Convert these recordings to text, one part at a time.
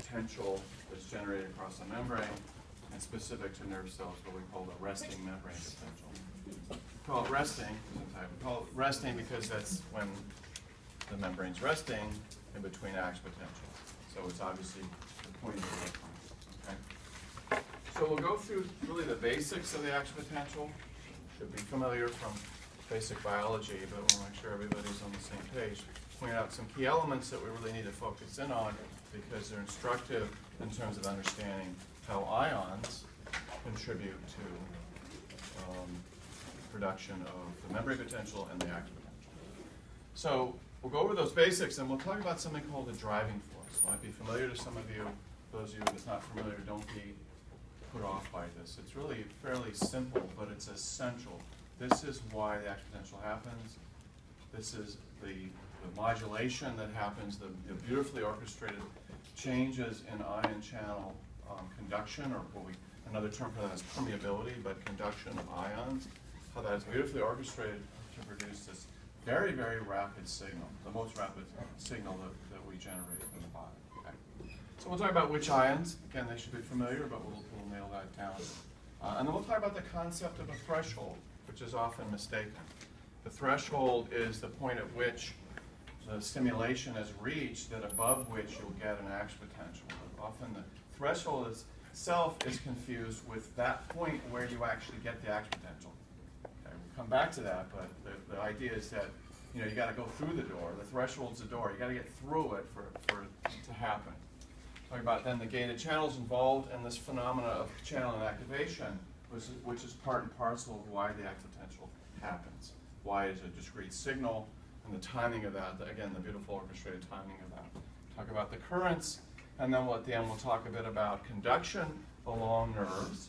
potential that's generated across the membrane and specific to nerve cells, what we call the resting membrane potential. We call it resting, we call it resting because that's when the membrane's resting in between action potential. So it's obviously the point of the okay? So we'll go through really the basics of the action potential. Should be familiar from basic biology, but we'll make sure everybody's on the same page. Point out some key elements that we really need to focus in on because they're instructive in terms of understanding how ions contribute to production of the membrane potential and the action potential. So we'll go over those basics and we'll talk about something called the driving force. It might be familiar to some of you. Those of you that's not familiar, don't be put off by this. It's really fairly simple, but it's essential. This is why the action potential happens. This is the modulation that happens, the beautifully orchestrated changes in ion channel conduction, or another term for that is permeability, but conduction of ions, how that is beautifully orchestrated to produce this very, very rapid signal, the most rapid signal that we generate in the body. Okay. So we'll talk about which ions. Again, they should be familiar, but we'll nail that down. And then we'll talk about the concept of a threshold, which is often mistaken. The threshold is the point at which the stimulation is reached, that above which you'll get an action potential. But often the threshold itself is confused with that point where you actually get the action potential. Okay, we'll come back to that, but the idea is that you got to go through the door. The threshold's the door. You got to get through it for it to happen. Talking about then the gated channels involved in this phenomena of channeling activation, which is part and parcel of why the action potential happens. Why is a discrete signal, and the timing of that, again, the beautiful orchestrated timing of that. Talk about the currents, and then at the end we'll talk a bit about conduction along nerves.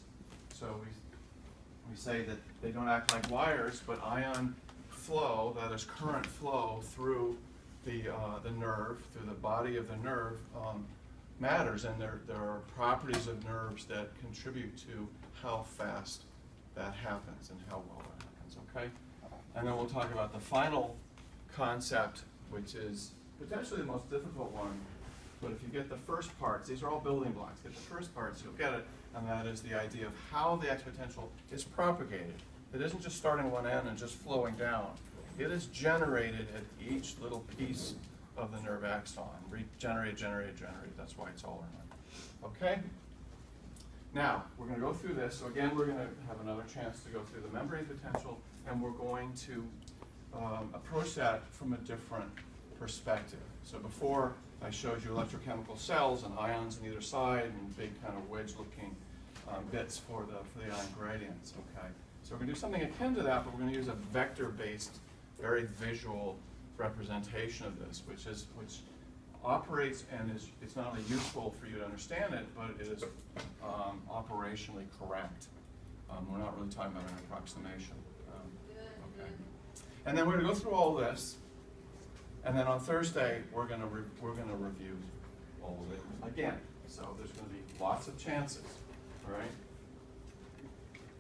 So we say that they don't act like wires, but ion flow, that is current flow through the nerve, through the body of the nerve, matters, and there are properties of nerves that contribute to how fast that happens and how well that happens, okay? And then we'll talk about the final concept, which is potentially the most difficult one, but if you get the first parts, these are all building blocks, get the first parts, you'll get it, and that is the idea of how the action potential is propagated. It isn't just starting at one end and just flowing down. It is generated at each little piece of the nerve axon. Generate. That's why it's all or none. Okay? Now, we're going to go through this. So again, we're going to have another chance to go through the membrane potential, and we're going to approach that from a different perspective. So before, I showed you electrochemical cells and ions on either side and big kind of wedge-looking bits for the ion gradients. Okay? So we're going to do something akin to that, but we're going to use a vector-based, very visual representation of this, which operates and it's not only useful for you to understand it, but it is operationally correct. We're not really talking about an approximation. Okay. And then we're going to go through all this, and then on Thursday we're going to review all of it again. So there's going to be lots of chances. All right.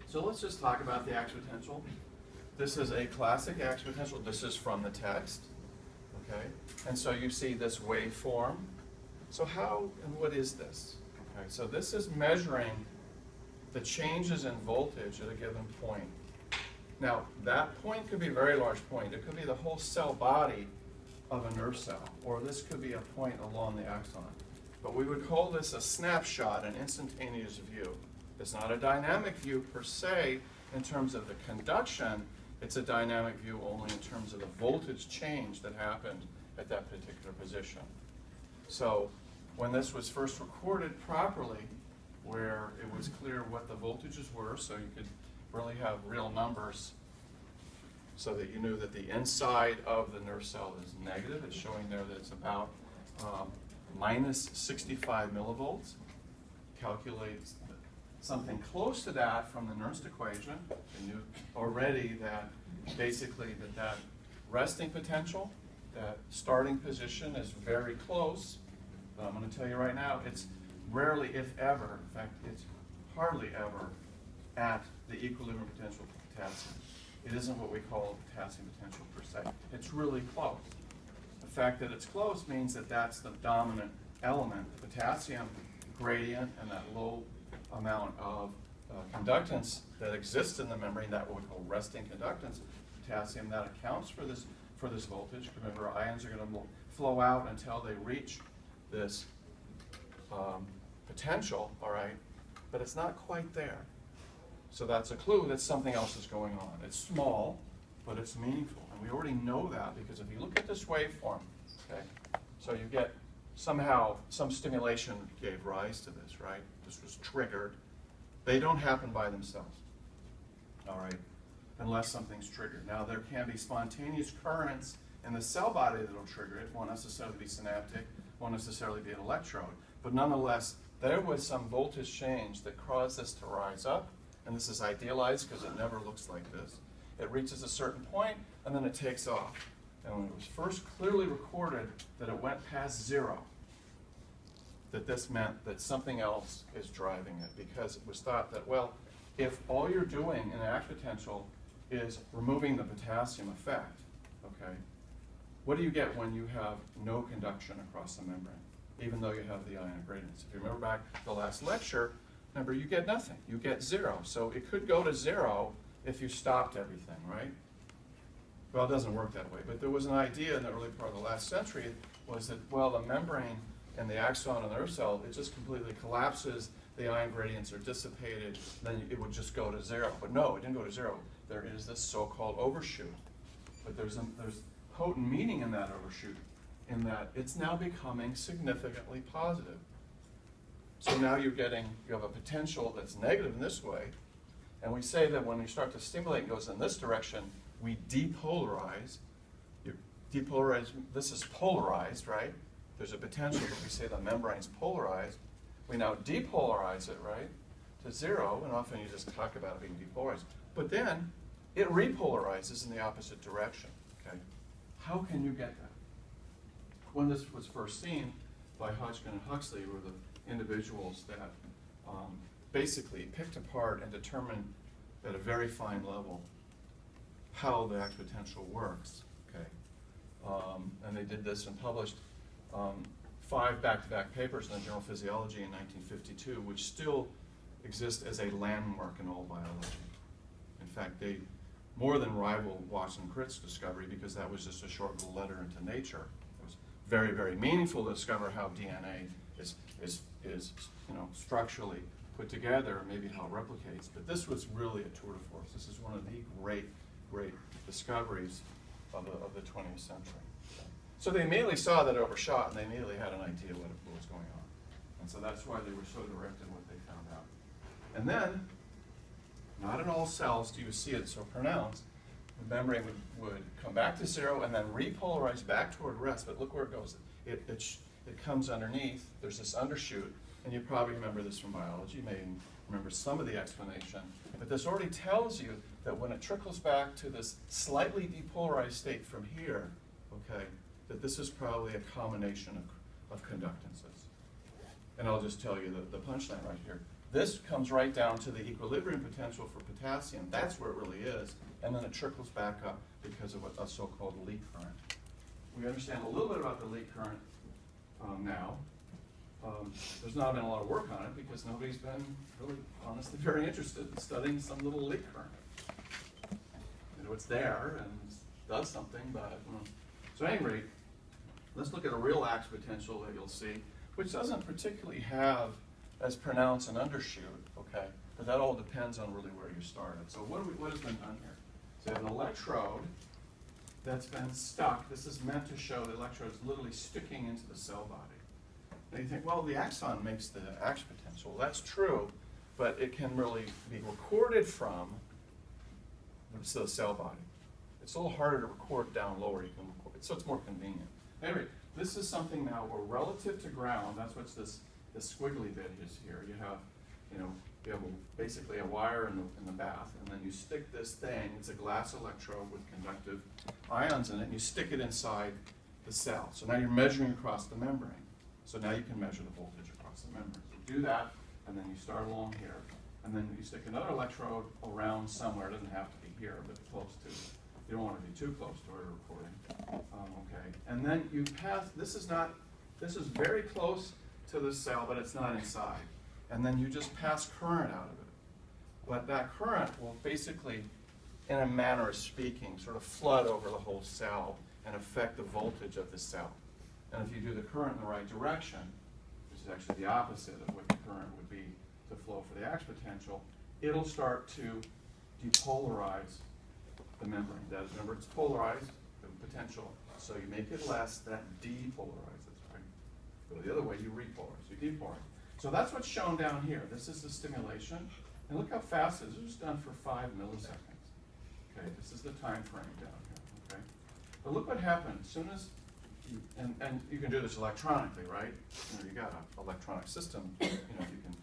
So let's just talk about the action potential. This is a classic action potential. This is from the text. Okay, and so you see this waveform. So how and what is this? Okay, so this is measuring the changes in voltage at a given point. Now, that point could be a very large point. It could be the whole cell body of a nerve cell, or this could be a point along the axon. But we would call this a snapshot, an instantaneous view. It's not a dynamic view per se in terms of the conduction. It's a dynamic view only in terms of the voltage change that happened at that particular position. So when this was first recorded properly, where it was clear what the voltages were, so you could really have real numbers so that you knew that the inside of the nerve cell is negative. It's showing there that it's about minus 65 millivolts. Calculates something close to that from the Nernst equation. You knew already that basically that resting potential, that starting position is very close. But I'm going to tell you right now, it's rarely, if ever, in fact, it's hardly ever at the equilibrium potential for potassium. It isn't what we call potassium potential per se. It's really close. The fact that it's close means that that's the dominant element, the potassium gradient, and that low amount of conductance that exists in the membrane, that what we call resting conductance, potassium, that accounts for this voltage. Remember, ions are going to flow out until they reach this potential, all right, but it's not quite there. So that's a clue that something else is going on. It's small, but it's meaningful. And we already know that because if you look at this waveform, okay, so you get somehow some stimulation gave rise to this, right? This was triggered. They don't happen by themselves, all right, unless something's triggered. Now, there can be spontaneous currents in the cell body that will trigger it. It won't necessarily be synaptic, won't necessarily be an electrode, but nonetheless, there was some voltage change that caused this to rise up, and this is idealized because it never looks like this. It reaches a certain point, and then it takes off. And when it was first clearly recorded that it went past zero, that this meant that something else is driving it, because it was thought that, well, if all you're doing in act potential is removing the potassium effect, okay, what do you get when you have no conduction across the membrane, even though you have the ion gradients? If you remember back to the last lecture, remember, you get nothing. You get zero. So it could go to zero if you stopped everything, right? Well, it doesn't work that way. But there was an idea in the early part of the last century was that, well, the membrane and the axon and the nerve cell, it just completely collapses. The ion gradients are dissipated. Then it would just go to zero. But no, it didn't go to zero. There is this so-called overshoot. But there's potent meaning in that overshoot, in that it's now becoming significantly positive. So now you have a potential that's negative in this way, and we say that when you start to stimulate and goes in this direction, we depolarize. You depolarize, this is polarized, right? There's a potential, but we say the membrane's polarized. We now depolarize it, right, to zero, and often you just talk about it being depolarized. But then it repolarizes in the opposite direction, okay? How can you get that? When this was first seen by Hodgkin and Huxley, were the individuals that basically picked apart and determined at a very fine level how the act potential works, okay? And they did this and published 5 back-to-back papers in the Journal of Physiology in 1952, which still exist as a landmark in all biology. In fact, they more than rival Watson Crick's discovery, because that was just a short little letter into Nature. It was very, very meaningful to discover how DNA is structurally put together, maybe how it replicates. But this was really a tour de force. This is one of the great, great discoveries of the 20th century. So they immediately saw that it overshot, and they immediately had an idea what was going on. And so that's why they were so direct in what they found out. And then, not in all cells do you see it so pronounced. The membrane would come back to zero and then repolarize back toward rest. But look where it goes. It comes underneath. There's this undershoot. And you probably remember this from biology. You may remember some of the explanation. But this already tells you that when it trickles back to this slightly depolarized state from here, okay, that this is probably a combination of conductances. And I'll just tell you the punchline right here. This comes right down to the equilibrium potential for potassium. That's where it really is. And then it trickles back up because of a so-called leak current. We understand a little bit about the leak current now. There's not been a lot of work on it because nobody's been really, honestly, very interested in studying some little leak current. You know, it's there and does something, but so at any rate, let's look at a real axe potential that you'll see, which doesn't particularly have as pronounced an undershoot, okay? But that all depends on really where you started. So what has been done here? So you have an electrode that's been stuck. This is meant to show the electrode is literally sticking into the cell body. And you think, well, the axon makes the axe potential. That's true, but it can really be recorded from the cell body. It's a little harder to record down lower. You can record, so it's more convenient. Anyway, this is something now where relative to ground, that's what this squiggly bit is here. You have basically a wire in the bath, and then you stick this thing. It's a glass electrode with conductive ions in it, and you stick it inside the cell. So now you're measuring across the membrane. So now you can measure the voltage across the membrane. So do that, and then you start along here, and then you stick another electrode around somewhere. It doesn't have to be here, but close to. You don't want to be too close to where you're recording. Okay, and then you pass. This is not This is very close to the cell, but it's not inside. And then you just pass current out of it. But that current will basically, in a manner of speaking, sort of flood over the whole cell and affect the voltage of the cell. And if you do the current in the right direction, which is actually the opposite of what the current would be to flow for the ax potential, it'll start to depolarize the membrane. That is, remember, it's polarized, the potential. So you make it less, that depolarizes, right? Go the other way, you repolarize, you depolarize. So that's what's shown down here. This is the stimulation. And look how fast it is. This was done for 5 milliseconds. Okay, this is the time frame down here, okay? But look what happened. As soon as, and you can do this electronically, right? You got an electronic system. You can,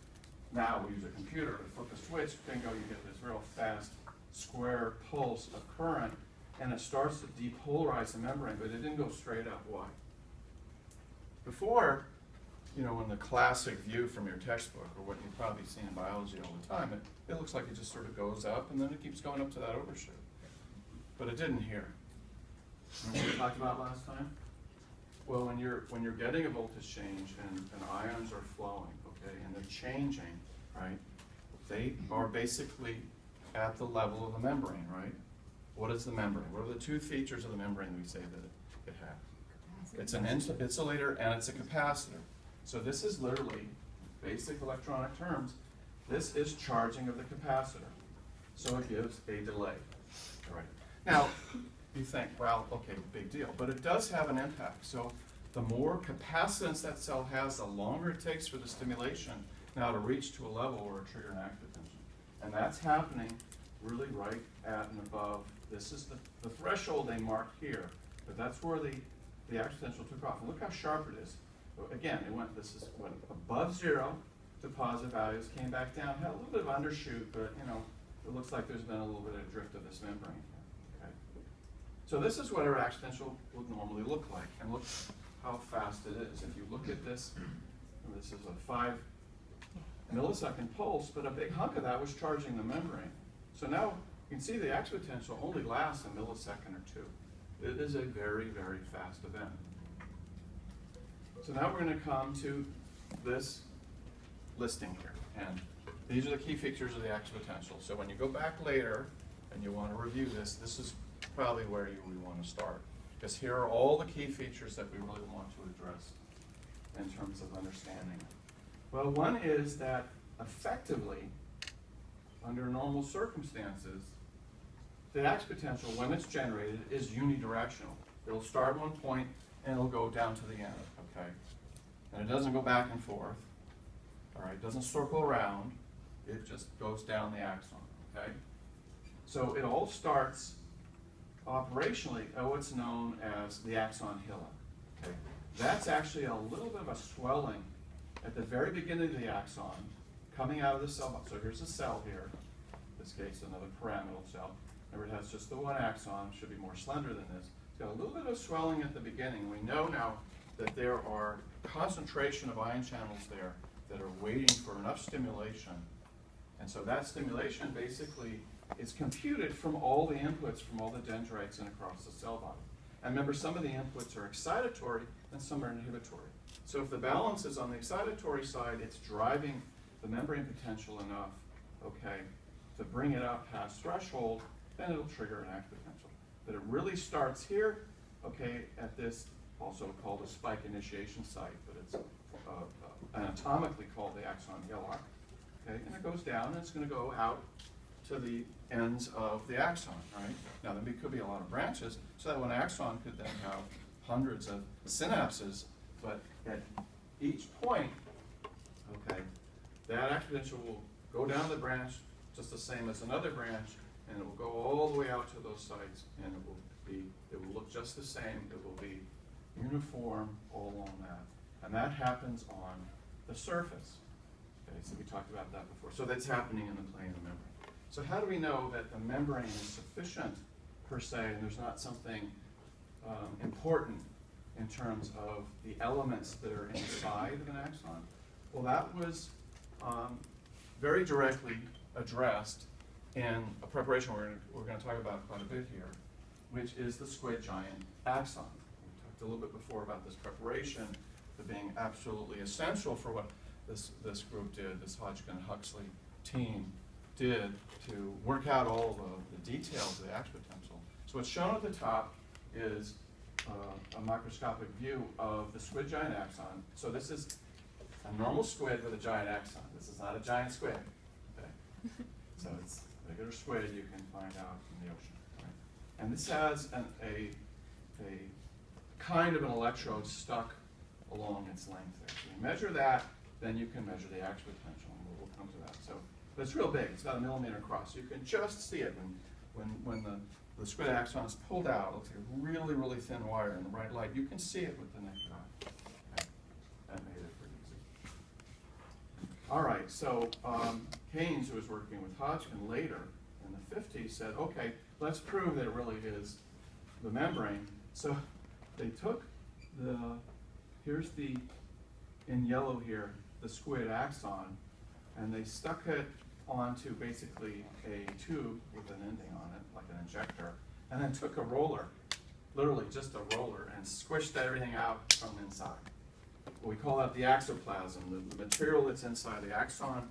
now we use a computer to flip a switch, bingo, you get this real fast square pulse of current, and it starts to depolarize the membrane, but it didn't go straight up. Why? Before, in the classic view from your textbook, or what you've probably seen in biology all the time, it looks like it just sort of goes up, and then it keeps going up to that overshoot. But it didn't here. Remember what we talked about last time? Well, when you're getting a voltage change and ions are flowing, okay, and they're changing, right? They are basically at the level of the membrane, right? What is the membrane? What are the two features of the membrane we say that it has? It's an insulator and it's a capacitor. So this is literally, basic electronic terms, this is charging of the capacitor. So it gives a delay. All right. Now, you think, well, okay, big deal. But it does have an impact. So the more capacitance that cell has, the longer it takes for the stimulation now to reach to a level where it trigger an ax potential. And that's happening really right at and above. This is the threshold they marked here. But that's where the ax potential took off. And look how sharp it is. So again, this went above 0 to positive values, came back down, had a little bit of undershoot, but it looks like there's been a little bit of drift of this membrane here. Okay? So this is what our ax potential would normally look like, and look how fast it is. If you look at this, this is a 5 millisecond pulse, but a big hunk of that was charging the membrane. So now you can see the ax potential only lasts a millisecond or 2. It is a very, very fast event. So now we're going to come to this listing here. And these are the key features of the ax potential. So when you go back later and you want to review this, this is probably where we want to start. Because here are all the key features that we really want to address in terms of understanding it. Well, one is that effectively, under normal circumstances, the ax potential, when it's generated, is unidirectional. It'll start at one point and it'll go down to the end, okay? And it doesn't go back and forth, all right? It doesn't circle around. It just goes down the axon, okay? So it all starts operationally at what's known as the axon hillock, okay? That's actually a little bit of a swelling at the very beginning of the axon coming out of the cell. So here's a cell here, in this case another pyramidal cell. Remember, it has just the one axon, should be more slender than this. It's got a little bit of swelling at the beginning. We know now that there are concentration of ion channels there that are waiting for enough stimulation. And so that stimulation basically is computed from all the inputs from all the dendrites and across the cell body. And remember, some of the inputs are excitatory and some are inhibitory. So if the balance is on the excitatory side, it's driving the membrane potential enough, okay, to bring it up past threshold, then it'll trigger an ax potential. But it really starts here, okay, at this, also called a spike initiation site, but it's anatomically called the axon hillock, okay, and it goes down and it's going to go out to the ends of the axon, right? Now there could be a lot of branches, so that one axon could then have hundreds of synapses, but at each point, okay, that ax potential will go down the branch just the same as another branch, and it will go all the way out to those sites, and it will look just the same. It will be uniform all along that, and that happens on the surface. Okay, so we talked about that before. So that's happening in the plane of the membrane. So how do we know that the membrane is sufficient per se, and there's not something important in terms of the elements that are inside of an axon? Well, that was very directly addressed in a preparation we're going to talk about quite a bit here, which is the squid giant axon. We talked a little bit before about this preparation being absolutely essential for what this group did, this Hodgkin-Huxley team did to work out all the details of the action potential. So what's shown at the top is a microscopic view of the squid giant axon. So this is a normal squid with a giant axon. This is not a giant squid. Okay? So it's a regular squid you can find out in the ocean. Right? And this has a kind of an electrode stuck along its length there. So you measure that, then you can measure the action potential, and we'll come to that. So, but it's real big. It's about 1 millimeter across. You can just see it when the squid axon is pulled out. It looks like a really, really thin wire in the bright light. You can see it with the naked eye. Okay. That made it pretty easy. All right, so Keynes, who was working with Hodgkin later in the 50s, said, okay, let's prove that it really is the membrane. So they took here's in yellow here, the squid axon, and they stuck it onto basically a tube with an ending on it, like an injector, and then took a roller, literally just a roller, and squished everything out from inside. We call that the axoplasm. The material that's inside the axon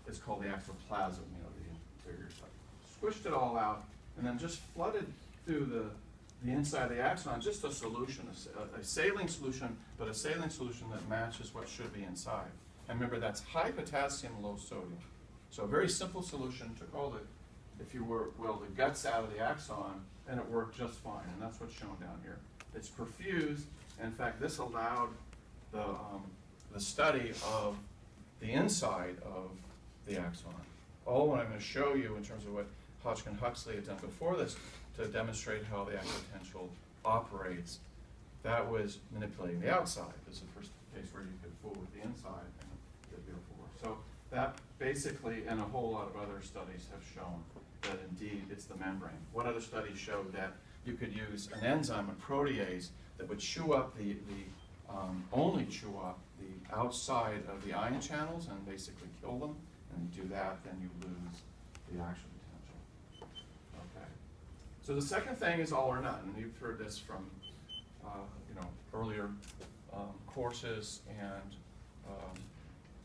is called the axoplasm, the interior side. Squished it all out, and then just flooded through the inside of the axon, just a solution, a saline solution, but a saline solution that matches what should be inside. And remember, that's high potassium, low sodium. So a very simple solution, took all the, if you will, the guts out of the axon, and it worked just fine, and that's what's shown down here. It's perfused, and in fact, this allowed the study of the inside of the axon. All what I'm going to show you in terms of what Hodgkin-Huxley had done before this to demonstrate how the action potential operates, that was manipulating the outside. This is the first case where you could fool with the inside and did beautiful work. So that basically, and a whole lot of other studies have shown that indeed it's the membrane. One other study showed that you could use an enzyme, a protease, that would chew up only chew up the outside of the ion channels and basically kill them. And you do that, then you lose the action potential. Okay. So the second thing is all or none, and you've heard this from earlier courses, and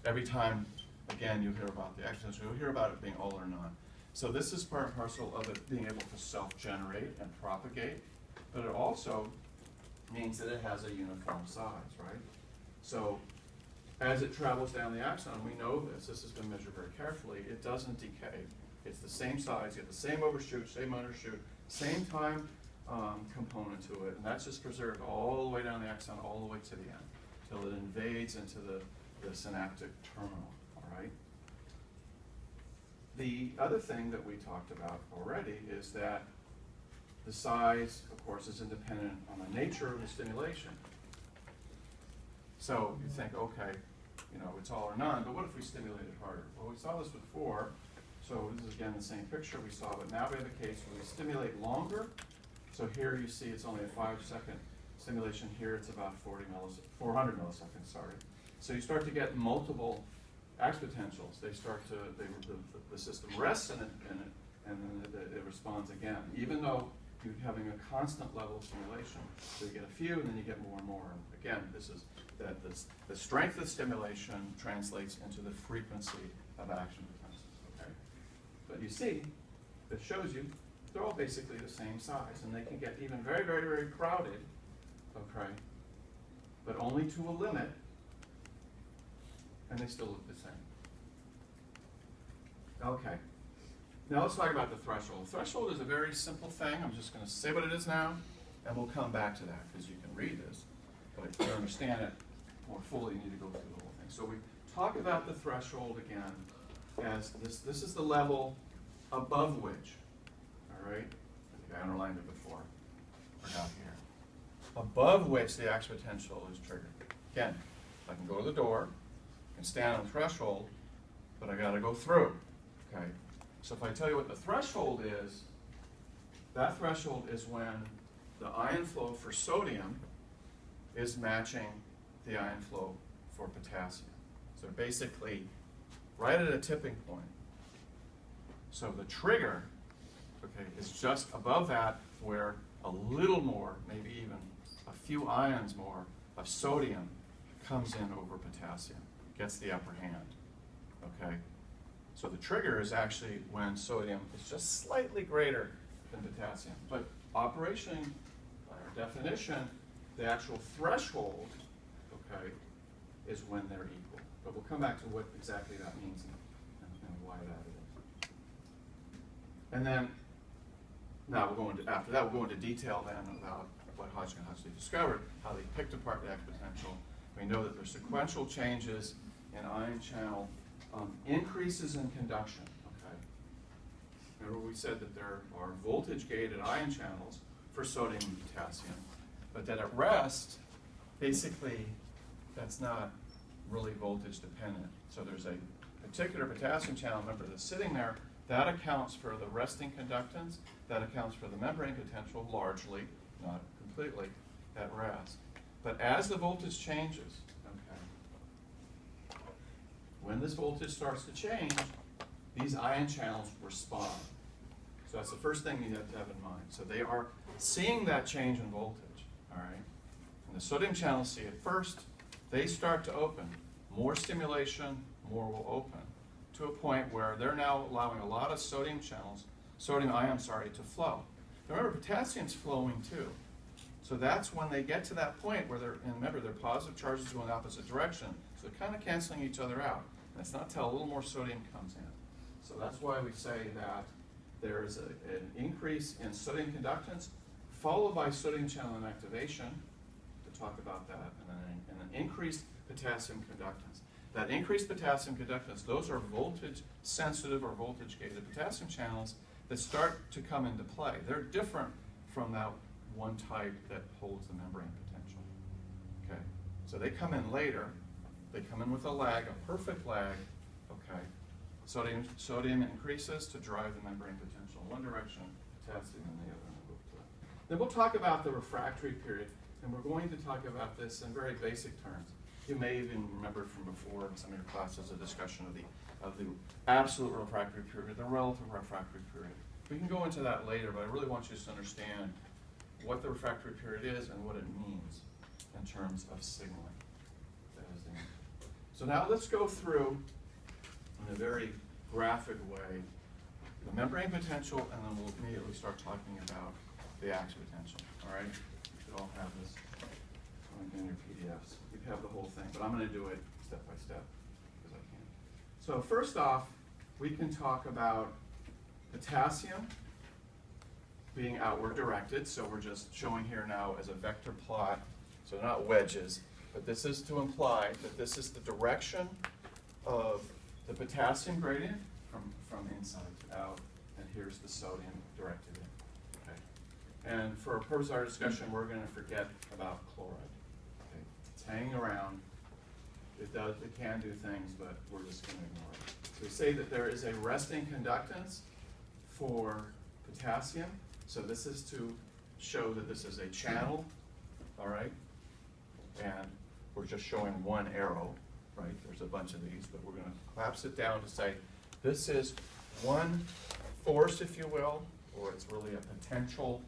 every time, again, you hear about the action potential, you'll hear about it being all or none. So this is part and parcel of it being able to self-generate and propagate, but it also means that it has a uniform size, right? So as it travels down the axon, we know this has been measured very carefully, it doesn't decay. It's the same size, you have the same overshoot, same undershoot, same time component to it, and that's just preserved all the way down the axon, all the way to the end, till it invades into the synaptic terminal, all right? The other thing that we talked about already is that the size, of course, is independent on the nature of the stimulation. So you think, okay, it's all or none, but what if we stimulate it harder? Well, we saw this before, so this is again the same picture we saw, but now we have a case where we stimulate longer. So here you see it's only a 5-second stimulation. Here it's about 400 milliseconds, sorry. So you start to get multiple action potentials. They start to, the system rests in it, and then it responds again. Even though you're having a constant level of stimulation, so you get a few, and then you get more and more. And again, this is that the strength of stimulation translates into the frequency of action potentials. Okay, but you see, it shows you they're all basically the same size, and they can get even very, very, very crowded. Okay, but only to a limit, and they still look the same. Okay. Now let's talk about the threshold. The threshold is a very simple thing. I'm just going to say what it is now, and we'll come back to that because you can read this. But to understand it more fully, you need to go through the whole thing. So we talk about the threshold again as this is the level above which, all right? I think I underlined it before, or down here. Above which the action potential is triggered. Again, I can go to the door, I can stand on the threshold, but I got to go through. Okay. So if I tell you what the threshold is, that threshold is when the ion flow for sodium is matching the ion flow for potassium. So basically, right at a tipping point. So the trigger, okay, is just above that, where a little more, maybe even a few ions more of sodium comes in over potassium, gets the upper hand, okay? So the trigger is actually when sodium is just slightly greater than potassium. But operationally, by our definition, the actual threshold, okay, is when they're equal. But we'll come back to what exactly that means and why that is. And then, now we'll go into, after that, we'll go into detail then about what Hodgkin and Huxley discovered, how they picked apart the exponential. We know that there's sequential changes in ion channel increases in conduction, okay? Remember we said that there are voltage-gated ion channels for sodium and potassium, but that at rest, basically, that's not really voltage dependent. So there's a particular potassium channel, remember, that's sitting there, that accounts for the resting conductance, that accounts for the membrane potential largely, not completely, at rest. But as the voltage changes, okay, when this voltage starts to change, these ion channels respond. So that's the first thing you have to have in mind. So they are seeing that change in voltage, all right? And the sodium channels see it first. They start to open. More stimulation, more will open, to a point where they're now allowing a lot of sodium ions, to flow. Remember, potassium's flowing too. So that's when they get to that point where and remember, their positive charges go in the opposite direction. So they're kind of canceling each other out. And it's not until a little more sodium comes in. So that's why we say that there is an increase in sodium conductance, followed by sodium channel inactivation, to talk about that, and an increased potassium conductance. That increased potassium conductance, those are voltage sensitive or voltage gated potassium channels that start to come into play. They're different from that one type that holds the membrane potential. Okay, so they come in later. They come in with a lag, a perfect lag. Okay, sodium increases to drive the membrane potential in one direction, potassium in the other. Then we'll talk about the refractory period, and we're going to talk about this in very basic terms. You may even remember from before in some of your classes a discussion of the absolute refractory period, the relative refractory period. We can go into that later, but I really want you to understand what the refractory period is and what it means in terms of signaling. So now let's go through, in a very graphic way, the membrane potential, and then we'll immediately start talking about the action potential. All right? You should all have this in your PDFs. You have the whole thing, but I'm going to do it step by step because I can. So first off, we can talk about potassium being outward directed. So we're just showing here now as a vector plot. So not wedges, but this is to imply that this is the direction of the potassium gradient from inside to out, and here's the sodium directed in. Okay. And for purpose of our discussion, we're going to forget about chloride. Okay. It's hanging around. It can do things, but we're just going to ignore it. So we say that there is a resting conductance for potassium. So this is to show that this is a channel, all right? And we're just showing one arrow, right? There's a bunch of these, but we're going to collapse it down to say this is one force, if you will, or it's really a potential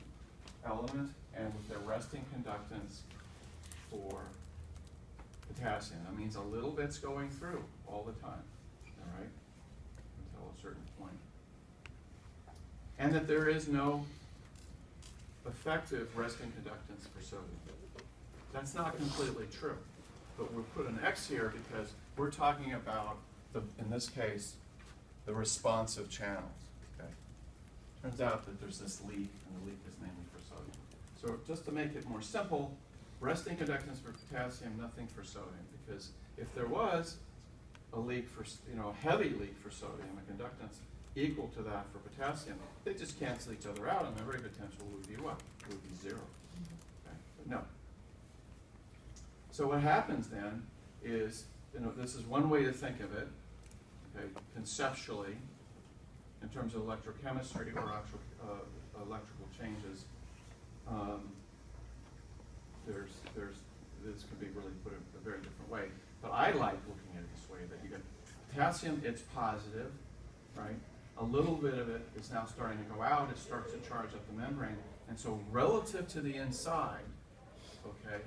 element, and with the resting conductance for potassium. That means a little bit's going through all the time, all right, until a certain point. And that there is no effective resting conductance for sodium. That's not completely true, but we'll put an X here because we're talking about, in this case, the responsive channels. Okay. Turns out that there's this leak, and the leak is mainly for sodium. So just to make it more simple, resting conductance for potassium, nothing for sodium, because if there was a leak for, a heavy leak for sodium, a conductance equal to that for potassium, they just cancel each other out, and the membrane potential would be what? It would be zero. Okay. But no. So what happens then is, this is one way to think of it, okay, conceptually, in terms of electrochemistry or actual electrical changes. This could be really put a very different way, but I like looking at it this way, that you get potassium, it's positive, right? A little bit of it is now starting to go out, it starts to charge up the membrane, and so relative to the inside, okay,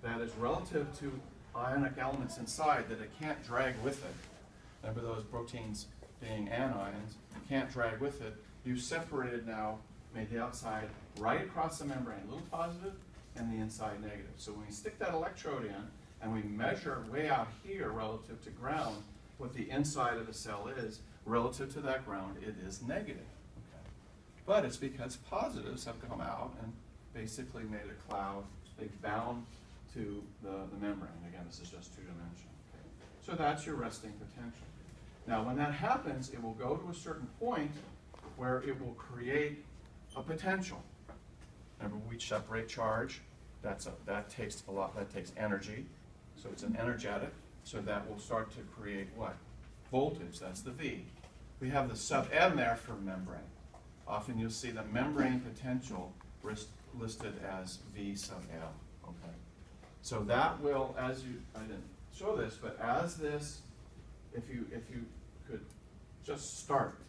that is relative to ionic elements inside that it can't drag with it. Remember those proteins being anions, you can't drag with it. You've separated now, made the outside right across the membrane, a little positive, and the inside negative. So when we stick that electrode in, and we measure way out here relative to ground, what the inside of the cell is, relative to that ground, it is negative. Okay. But it's because positives have come out and basically made a cloud. They've bound to the membrane. Again, this is just two-dimensional. Okay. So that's your resting potential. Now, when that happens, it will go to a certain point where it will create a potential. Remember, we separate charge. That takes energy. So it's an energetic. So that will start to create what? Voltage. That's the V. We have the sub M there for membrane. Often you'll see the membrane potential listed as V sub L. Okay. So that will, I didn't show this, but as this, if you could just start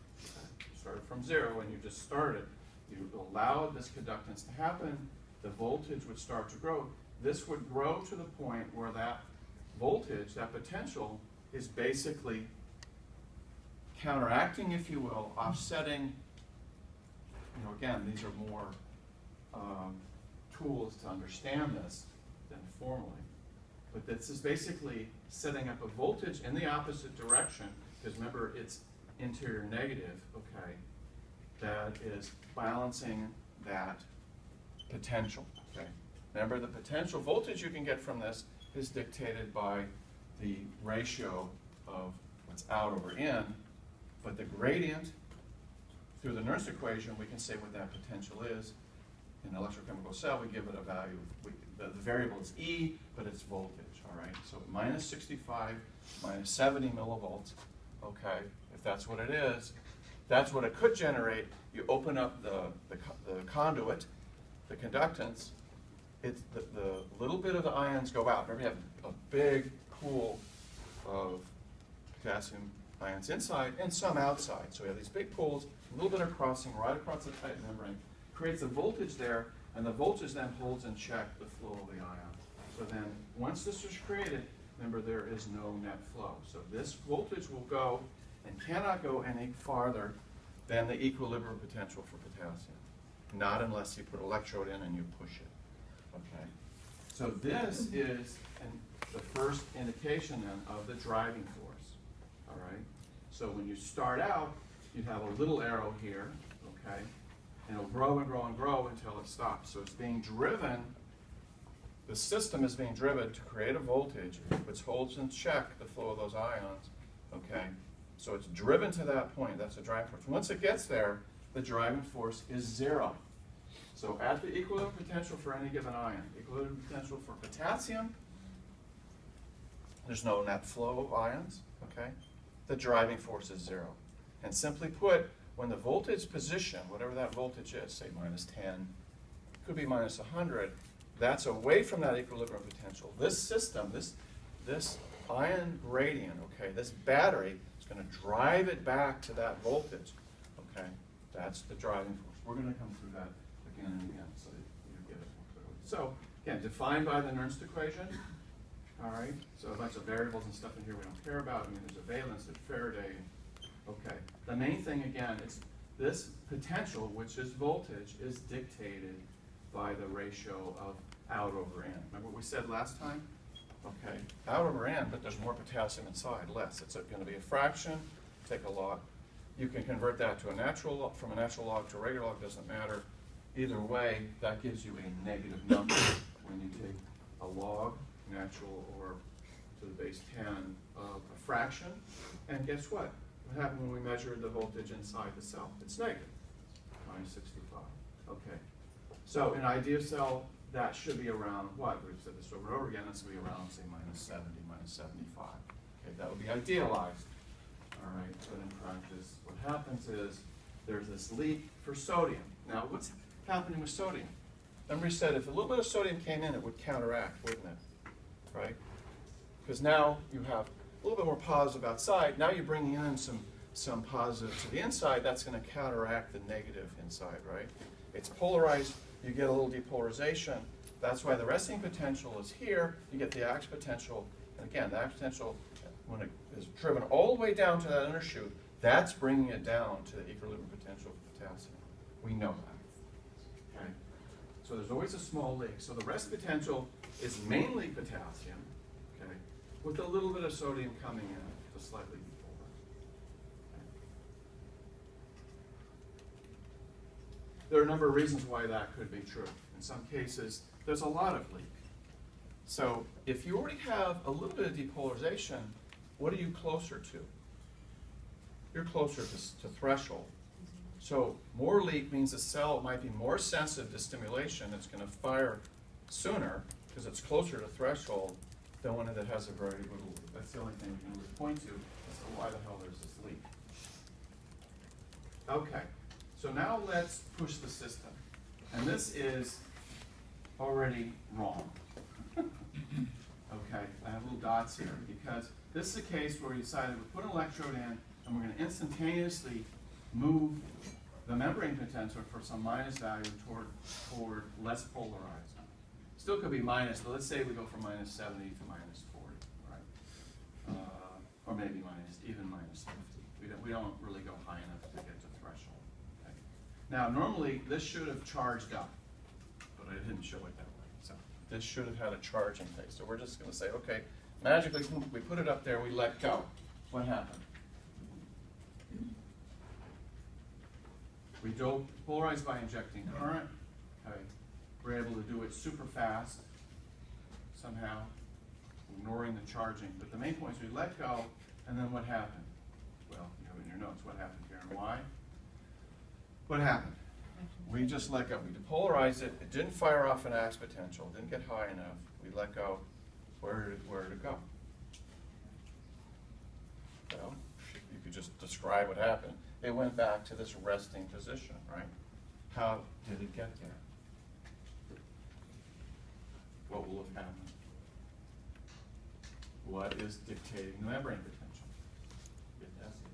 from zero and you just start it, you allow this conductance to happen, the voltage would start to grow. This would grow to the point where that voltage, that potential, is basically counteracting, if you will, offsetting. Again, these are more tools to understand this than formally. But this is basically setting up a voltage in the opposite direction, because remember, it's interior negative, okay, that is balancing that potential, okay. Remember, the potential voltage you can get from this is dictated by the ratio of what's out over in, but the gradient through the Nernst equation, we can say what that potential is. In an electrochemical cell, we give it a value. The variable is E, but it's voltage, all right? So minus 65, minus 70 millivolts, okay, if that's what it is, that's what it could generate. You open up the conduit, the conductance, it's the little bit of the ions go out. Remember, you have a big pool of potassium ions inside and some outside. So we have these big pools, a little bit of crossing right across the tight membrane, creates a voltage there, and the voltage then holds in check the flow of the ion. So then, once this is created, remember, there is no net flow. So this voltage will go and cannot go any farther than the equilibrium potential for potassium. Not unless you put an electrode in and you push it. Okay. So this is the first indication then of the driving force. All right. So when you start out, you have a little arrow here, okay, and it'll grow and grow and grow until it stops. So it's being driven. The system is being driven to create a voltage which holds in check the flow of those ions. Okay. So it's driven to that point. That's the driving force. Once it gets there, the driving force is zero. So at the equilibrium potential for any given ion, equilibrium potential for potassium, there's no net flow of ions, okay? The driving force is zero. And simply put, when the voltage position, whatever that voltage is, say minus 10, could be minus 100, that's away from that equilibrium potential. This system, this ion gradient, okay, this battery is going to drive it back to that voltage, okay? That's the driving force. We're going to come through that again and again so that you get it more clearly. So, again, defined by the Nernst equation, all right? So a bunch of variables and stuff in here we don't care about. I mean, there's a valence, there's Faraday. Okay. The main thing, again, is this potential, which is voltage, is dictated by the ratio of out over in. Remember what we said last time? Okay. Out over in, but there's more potassium inside, less. It's going to be a fraction. Take a log. You can convert that to a natural log, from a natural log to a regular log, doesn't matter. Either way, that gives you a negative number when you take a log, natural, or to the base 10 of a fraction. And guess what? What happened when we measured the voltage inside the cell? It's negative, minus 65. Okay. So in ideal cell, that should be around what? We've said this over and over again. That's going to be around, say, minus 70, minus 75. Okay, that would be idealized. All right, but in practice, what happens is there's this leak for sodium. Now, what's happening with sodium? Remember we said if a little bit of sodium came in, it would counteract, wouldn't it? Right? Because now you have a little bit more positive outside. Now you're bringing in some positive to the inside. That's going to counteract the negative inside, right? It's polarized. You get a little depolarization. That's why the resting potential is here. You get the action potential And again, the act potential, when it is driven all the way down to that inner chute, that's bringing it down to the equilibrium potential of potassium. We know that. Okay? So there's always a small leak. So the rest potential is mainly potassium, okay, with a little bit of sodium coming in to slightly depolarize. Okay. There are a number of reasons why that could be true. In some cases, there's a lot of leak. So if you already have a little bit of depolarization, what are you closer to? You're closer to threshold. So more leak means the cell might be more sensitive to stimulation. It's going to fire sooner because it's closer to threshold than one that has a very little leak. That's the only thing we can really point to as to why the hell there's this leak. Okay, so now let's push the system. And this is already wrong. Okay, I have little dots here because this is a case where we decided to put an electrode in and we're going to instantaneously move the membrane potential for some minus value toward less polarized. Still could be minus, but let's say we go from minus 70 to minus 40, right? Or maybe even minus 50. We don't really go high enough to get to threshold. Okay? Now, normally this should have charged up, but I didn't show it that way. So this should have had a charging phase. So we're just going to say, okay, magically we put it up there, we let go. What happened? We polarized by injecting current. Okay. We're able to do it super fast, somehow, ignoring the charging. But the main point is we let go, and then what happened? Well, you have in your notes what happened here and why. What happened? We just let go. We depolarized it. It didn't fire off an axe potential. Didn't get high enough. We let go. Where did it go? Well, you could just describe what happened. It went back to this resting position, right? How did it get there? What will have happened? What is dictating the membrane potential?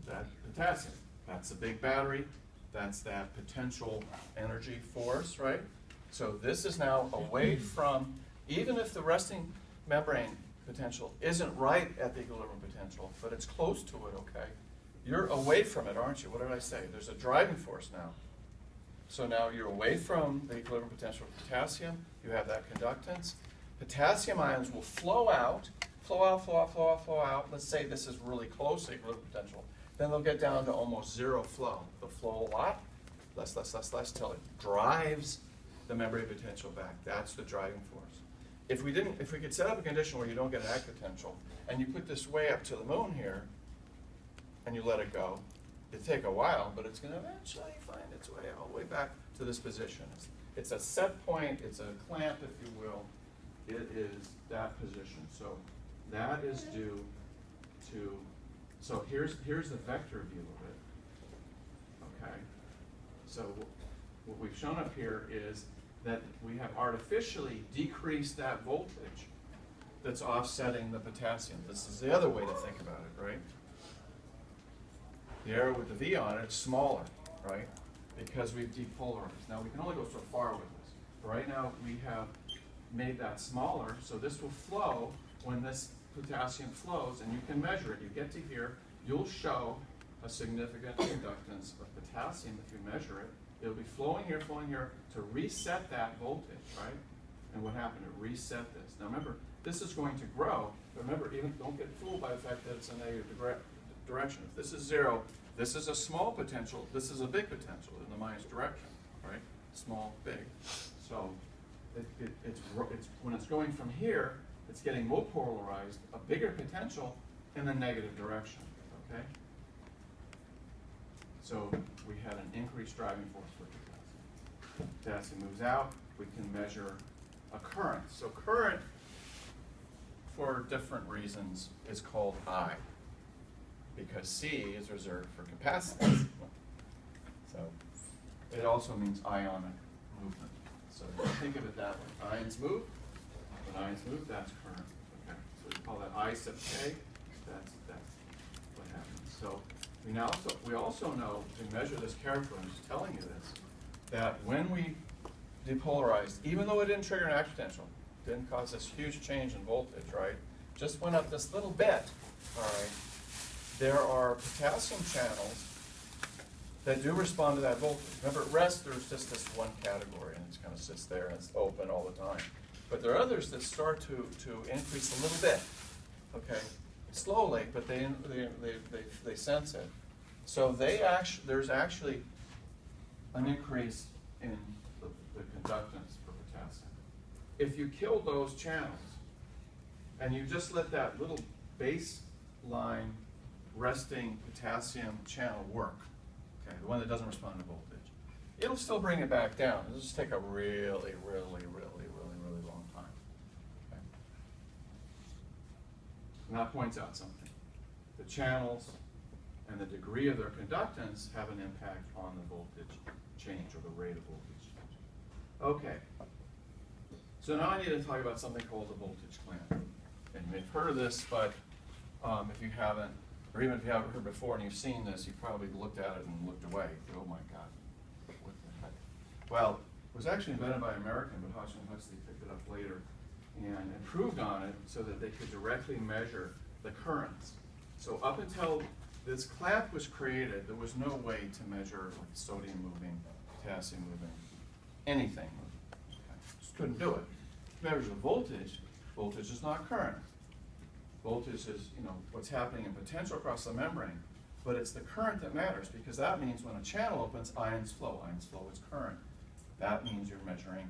That potassium. That's a big battery. That's that potential energy force, right? So this is now away from, even if the resting membrane potential isn't right at the equilibrium potential, but it's close to it, okay? You're away from it, aren't you? What did I say? There's a driving force now. So now you're away from the equilibrium potential of potassium. You have that conductance. Potassium ions will flow out, flow out, flow out, flow out, flow out. Let's say this is really close to equilibrium potential. Then they'll get down to almost zero flow. They'll flow a lot, less, less, less, less, till it drives the membrane potential back. That's the driving force. If we could set up a condition where you don't get an act potential, and you put this way up to the moon here, and you let it go, it'll take a while, but it's going to eventually find its way all the way back to this position. It's a set point, it's a clamp, if you will. It is that position. So that is due to, so here's the vector view of it. Okay. So what we've shown up here is that we have artificially decreased that voltage that's offsetting the potassium. This is the other way to think about it, right? The arrow with the V on it is smaller, right? Because we've depolarized. Now we can only go so far with this. Right now we have made that smaller, so this will flow when this potassium flows, and you can measure it. You get to here, you'll show a significant inductance of potassium if you measure it. It'll be flowing here to reset that voltage, right? And what happened? It reset this. Now remember, this is going to grow. But remember, don't get fooled by the fact that it's a negative direction. If this is zero, this is a small potential, this is a big potential in the minus direction, right? Small, big. So it's when it's going from here, it's getting more polarized, a bigger potential in the negative direction, okay? So we had an increased driving force for potassium. Potassium moves out, we can measure a current. So current, for different reasons, is called I, because C is reserved for capacitance. So it also means ionic movement. So think of it that way. Ions move. When ions move, that's current. Okay. So we call that I sub K. That's what happens. So we also know to measure this carefully, I'm just telling you this, that when we depolarized, even though it didn't trigger an act potential, didn't cause this huge change in voltage, right? just went up this little bit, all right, there are potassium channels that do respond to that voltage. Remember, at rest, there's just this one category, and it kind of sits there, and it's open all the time. But there are others that start to increase a little bit, okay, slowly, but they sense it. So there's actually an increase in the conductance for potassium. If you kill those channels, and you just let that little baseline resting potassium channel work, okay, the one that doesn't respond to voltage, it'll still bring it back down. It'll just take a really long time. Okay? And that points out something. The channels and the degree of their conductance have an impact on the voltage change, or the rate of voltage change. Okay. So now I need to talk about something called the voltage clamp. And you've heard of this, but if you haven't, or even if you haven't heard before and you've seen this, you've probably looked at it and looked away. Oh my God, what the heck? Well, it was actually invented by an American, but Hodgson and Huxley picked it up later and improved on it so that they could directly measure the currents. So up until this clamp was created, there was no way to measure like sodium moving, potassium moving, anything moving. Okay? Just couldn't do it. To measure the voltage, voltage is not current. Voltage is, what's happening in potential across the membrane, but it's the current that matters, because that means when a channel opens, ions flow. Ions flow is current. That means you're measuring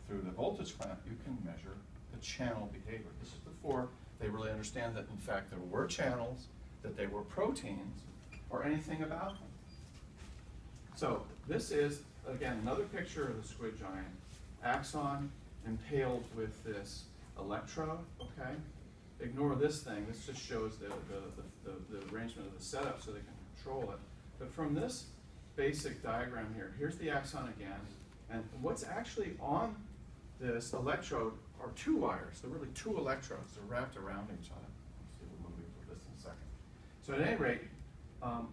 through the voltage clamp, you can measure the channel behavior. This is before they really understand that, in fact, there were channels, that they were proteins, or anything about them. So this is, again, another picture of the squid giant. Axon impaled with this electrode, okay? Ignore this thing. This just shows the arrangement of the setup so they can control it. But from this basic diagram here, here's the axon again. And what's actually on this electrode are two wires. They're really two electrodes. They're wrapped around each other. Let's see, we'll move this in a second. So at any rate,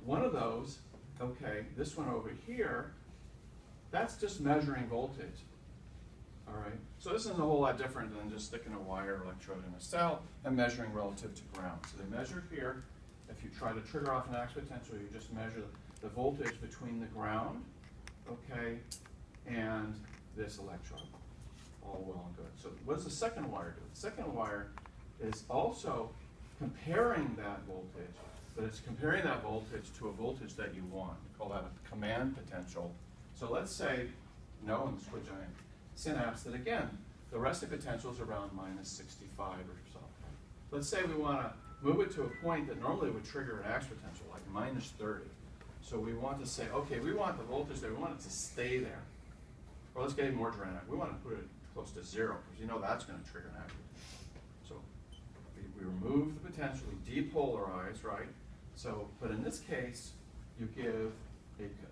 one of those, okay, this one over here, that's just measuring voltage. All right, so this isn't a whole lot different than just sticking a wire electrode in a cell and measuring relative to ground. So they measure here. If you try to trigger off an ax potential, you just measure the voltage between the ground, okay, and this electrode. All well and good. So what does the second wire do? The second wire is also comparing that voltage, but it's comparing that voltage to a voltage that you want. We call that a command potential. So let's say, in the squid giant synapse, that again, the resting potential is around -65 or so. Let's say we want to move it to a point that normally would trigger an ax potential, like -30. So we want to say, okay, we want the voltage there, we want it to stay there. Or let's get even more dramatic, we want to put it close to 0, because that's going to trigger an ax potential. So we remove the potential, we depolarize, right? So, but in this case, you give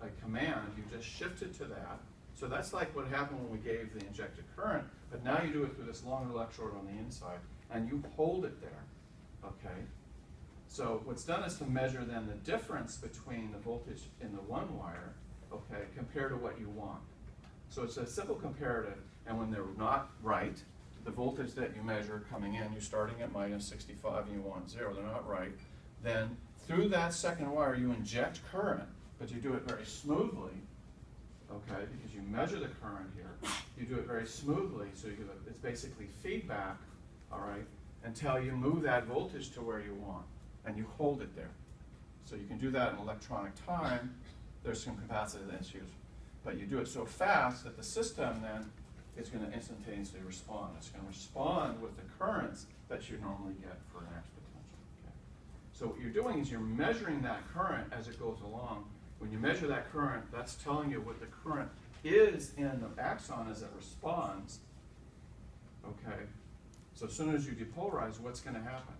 a command, you just shift it to that. So that's like what happened when we gave the injected current, but now you do it through this long electrode on the inside, and you hold it there, okay? So what's done is to measure then the difference between the voltage in the one wire, okay, compared to what you want. So it's a simple comparative, and when they're not right, the voltage that you measure coming in, you're starting at -65 and you want 0, they're not right, then through that second wire you inject current, but you do it very smoothly, okay, because you measure the current here. You do it very smoothly, so it's basically feedback, all right, until you move that voltage to where you want, and you hold it there. So you can do that in electronic time. There's some capacity issues, but you do it so fast that the system then is going to instantaneously respond. It's going to respond with the currents that you normally get for an ax potential. Okay? So what you're doing is you're measuring that current as it goes along. When you measure that current, that's telling you what the current is in the axon as it responds. Okay? So as soon as you depolarize, what's going to happen?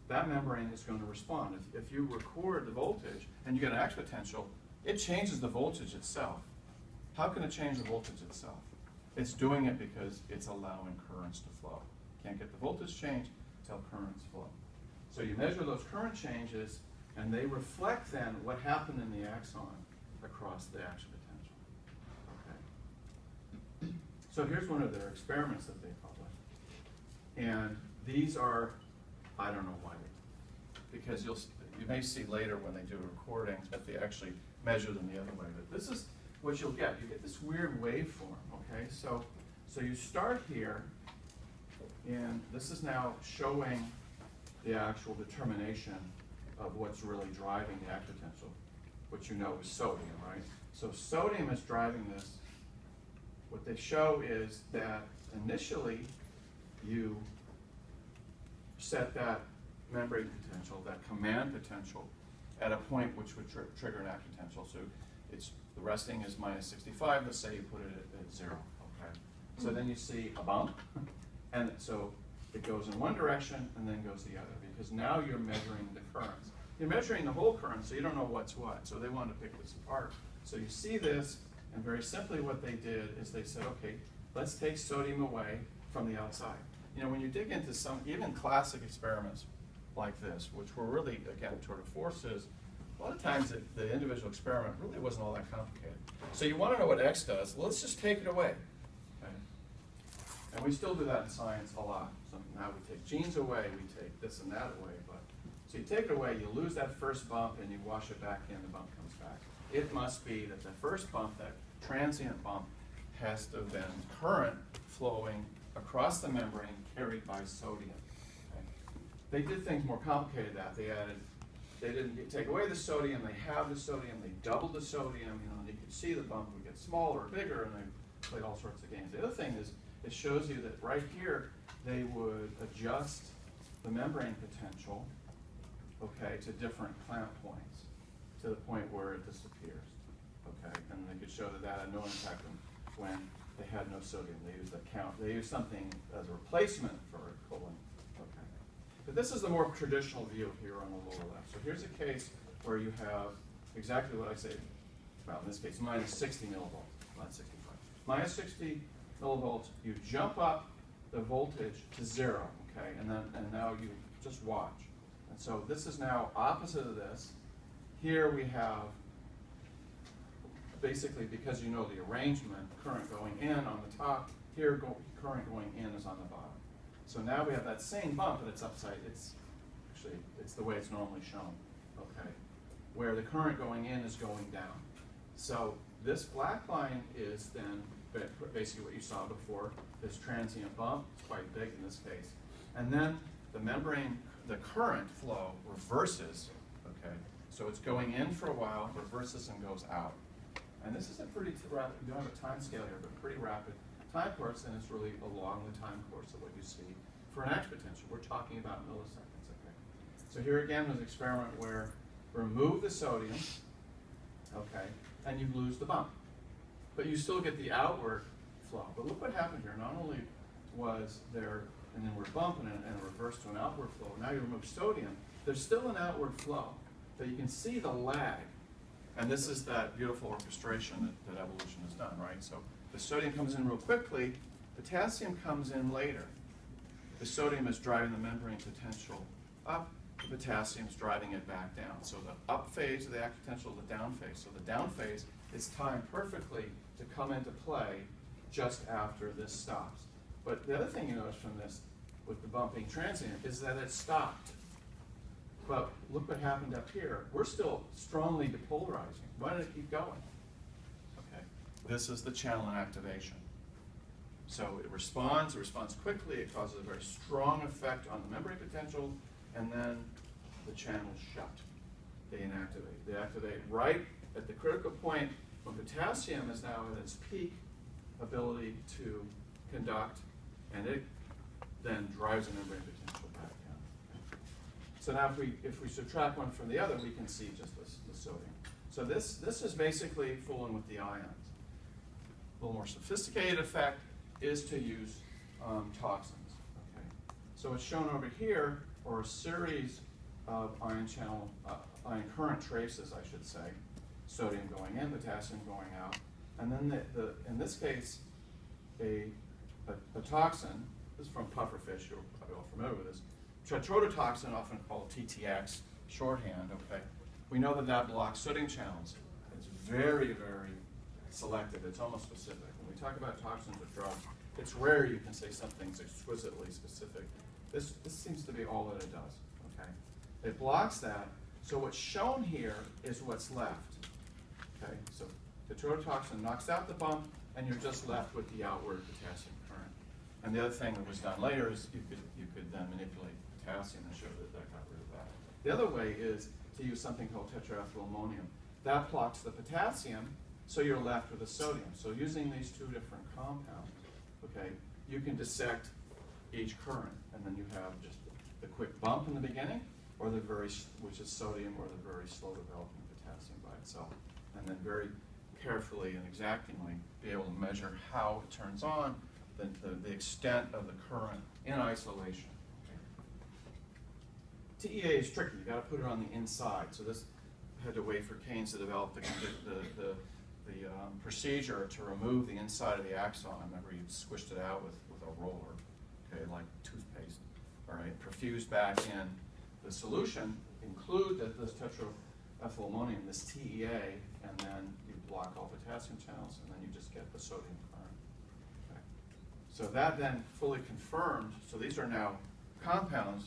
That membrane is going to respond. If you record the voltage and you get an ax potential, it changes the voltage itself. How can it change the voltage itself? It's doing it because it's allowing currents to flow. Can't get the voltage change until currents flow. So you measure those current changes, and they reflect then what happened in the axon across the action potential. Okay. So here's one of their experiments that they published. And these are I don't know why. Because you may see later when they do recordings that they actually measure them the other way. But this is what you'll get. You get this weird waveform, okay? So you start here, and this is now showing the actual determination of what's really driving the act potential, which you know is sodium, right? So sodium is driving this. What they show is that initially you set that membrane potential, that command potential, at a point which would trigger an act potential. So the resting is minus 65. Let's say you put it at 0. Okay. So then you see a bump, and so it goes in one direction and then goes the other, because now you're measuring the currents. You're measuring the whole current, so you don't know what's what. So they want to pick this apart. So you see this, and very simply what they did is they said, okay, let's take sodium away from the outside. You know, when you dig into some, even classic experiments like this, which were really, again, tour de forces, a lot of times the individual experiment really wasn't all that complicated. So you want to know what X does, well, let's just take it away. Okay? And we still do that in science a lot. So now we take genes away, we take this and that away. But so you take it away, you lose that first bump, and you wash it back in, the bump comes back. It must be that the first bump, that transient bump, has to have been current flowing across the membrane carried by sodium. Okay? They did things more complicated than that. They didn't take away the sodium, they have the sodium, they doubled the sodium, you know, and you could see the bump would get smaller or bigger, and they played all sorts of games. The other thing is, it shows you that right here, they would adjust the membrane potential, okay, to different clamp points, to the point where it disappears, okay? And they could show that that had no impact when they had no sodium. They used they used something as a replacement for colon. Okay. But this is the more traditional view here on the lower left. So here's a case where you have exactly what I say, well, in this case, minus 60 millivolts, not 65. Minus 60 millivolts, you jump up the voltage to 0, okay? And now you just watch. And so this is now opposite of this. Here we have, basically, because you know the arrangement, current going in on the top, here current going in is on the bottom. So now we have that same bump, but it's upside, it's the way it's normally shown, okay? Where the current going in is going down. So this black line is then basically what you saw before, this transient bump. It's quite big in this case. And then the membrane, the current flow reverses, okay? So it's going in for a while, reverses and goes out. And this is a pretty rapid, we don't have a time scale here, but pretty rapid time course, and it's really along the time course of what you see for an act potential. We're talking about milliseconds, okay? So here again was an experiment where remove the sodium, okay, and you lose the bump. But you still get the outward flow. But look what happened here. Not only was there an inward bump and a reverse to an outward flow, now you remove sodium, there's still an outward flow. But you can see the lag. And this is that beautiful orchestration that evolution has done, right? So the sodium comes in real quickly, potassium comes in later. The sodium is driving the membrane potential up, the potassium is driving it back down. So the up phase of the act potential, the down phase. So the down phase is timed perfectly to come into play just after this stops. But the other thing you notice from this, with the bump being transient, is that it stopped. But look what happened up here. We're still strongly depolarizing. Why did it keep going? Okay, this is the channel activation. So it responds quickly, it causes a very strong effect on the membrane potential, and then the channels shut. They inactivate. They activate right at the critical point when potassium is now at its peak ability to conduct, and it then drives the membrane potential back down. So now if we subtract one from the other, we can see just the sodium. So this is basically fooling with the ions. A little more sophisticated effect is to use toxins. Okay. So it's shown over here, or a series of ion current traces, I should say. Sodium going in, potassium going out, and then in this case, a toxin. This is from pufferfish. You're probably all familiar with this. Tetrodotoxin, often called TTX, shorthand. Okay, we know that blocks sodium channels. It's very, very selective. It's almost specific. When we talk about toxins or drugs, it's rare you can say something's exquisitely specific This seems to be all that it does, okay? It blocks that, so what's shown here is what's left, okay? So the tetrodotoxin knocks out the bump, and you're just left with the outward potassium current. And the other thing that was done later is you could then manipulate potassium and show that that got rid of that. The other way is to use something called tetraethylammonium. That blocks the potassium, so you're left with the sodium. So using these two different compounds, okay, you can dissect each current, and then you have just the quick bump in the beginning, or the which is sodium, or the very slow developing potassium by itself, and then very carefully and exactingly be able to measure how it turns on, the extent of the current in isolation. Okay. TEA is tricky. You got to put it on the inside. So this had to wait for Keynes to develop the procedure to remove the inside of the axon. Remember, you squished it out with a roller, okay, like toothpaste. All right, perfuse back in the solution. Include this tetraethylammonium, this TEA, and then you block all potassium channels, and then you just get the sodium current. Okay. So that then fully confirmed. So these are now compounds,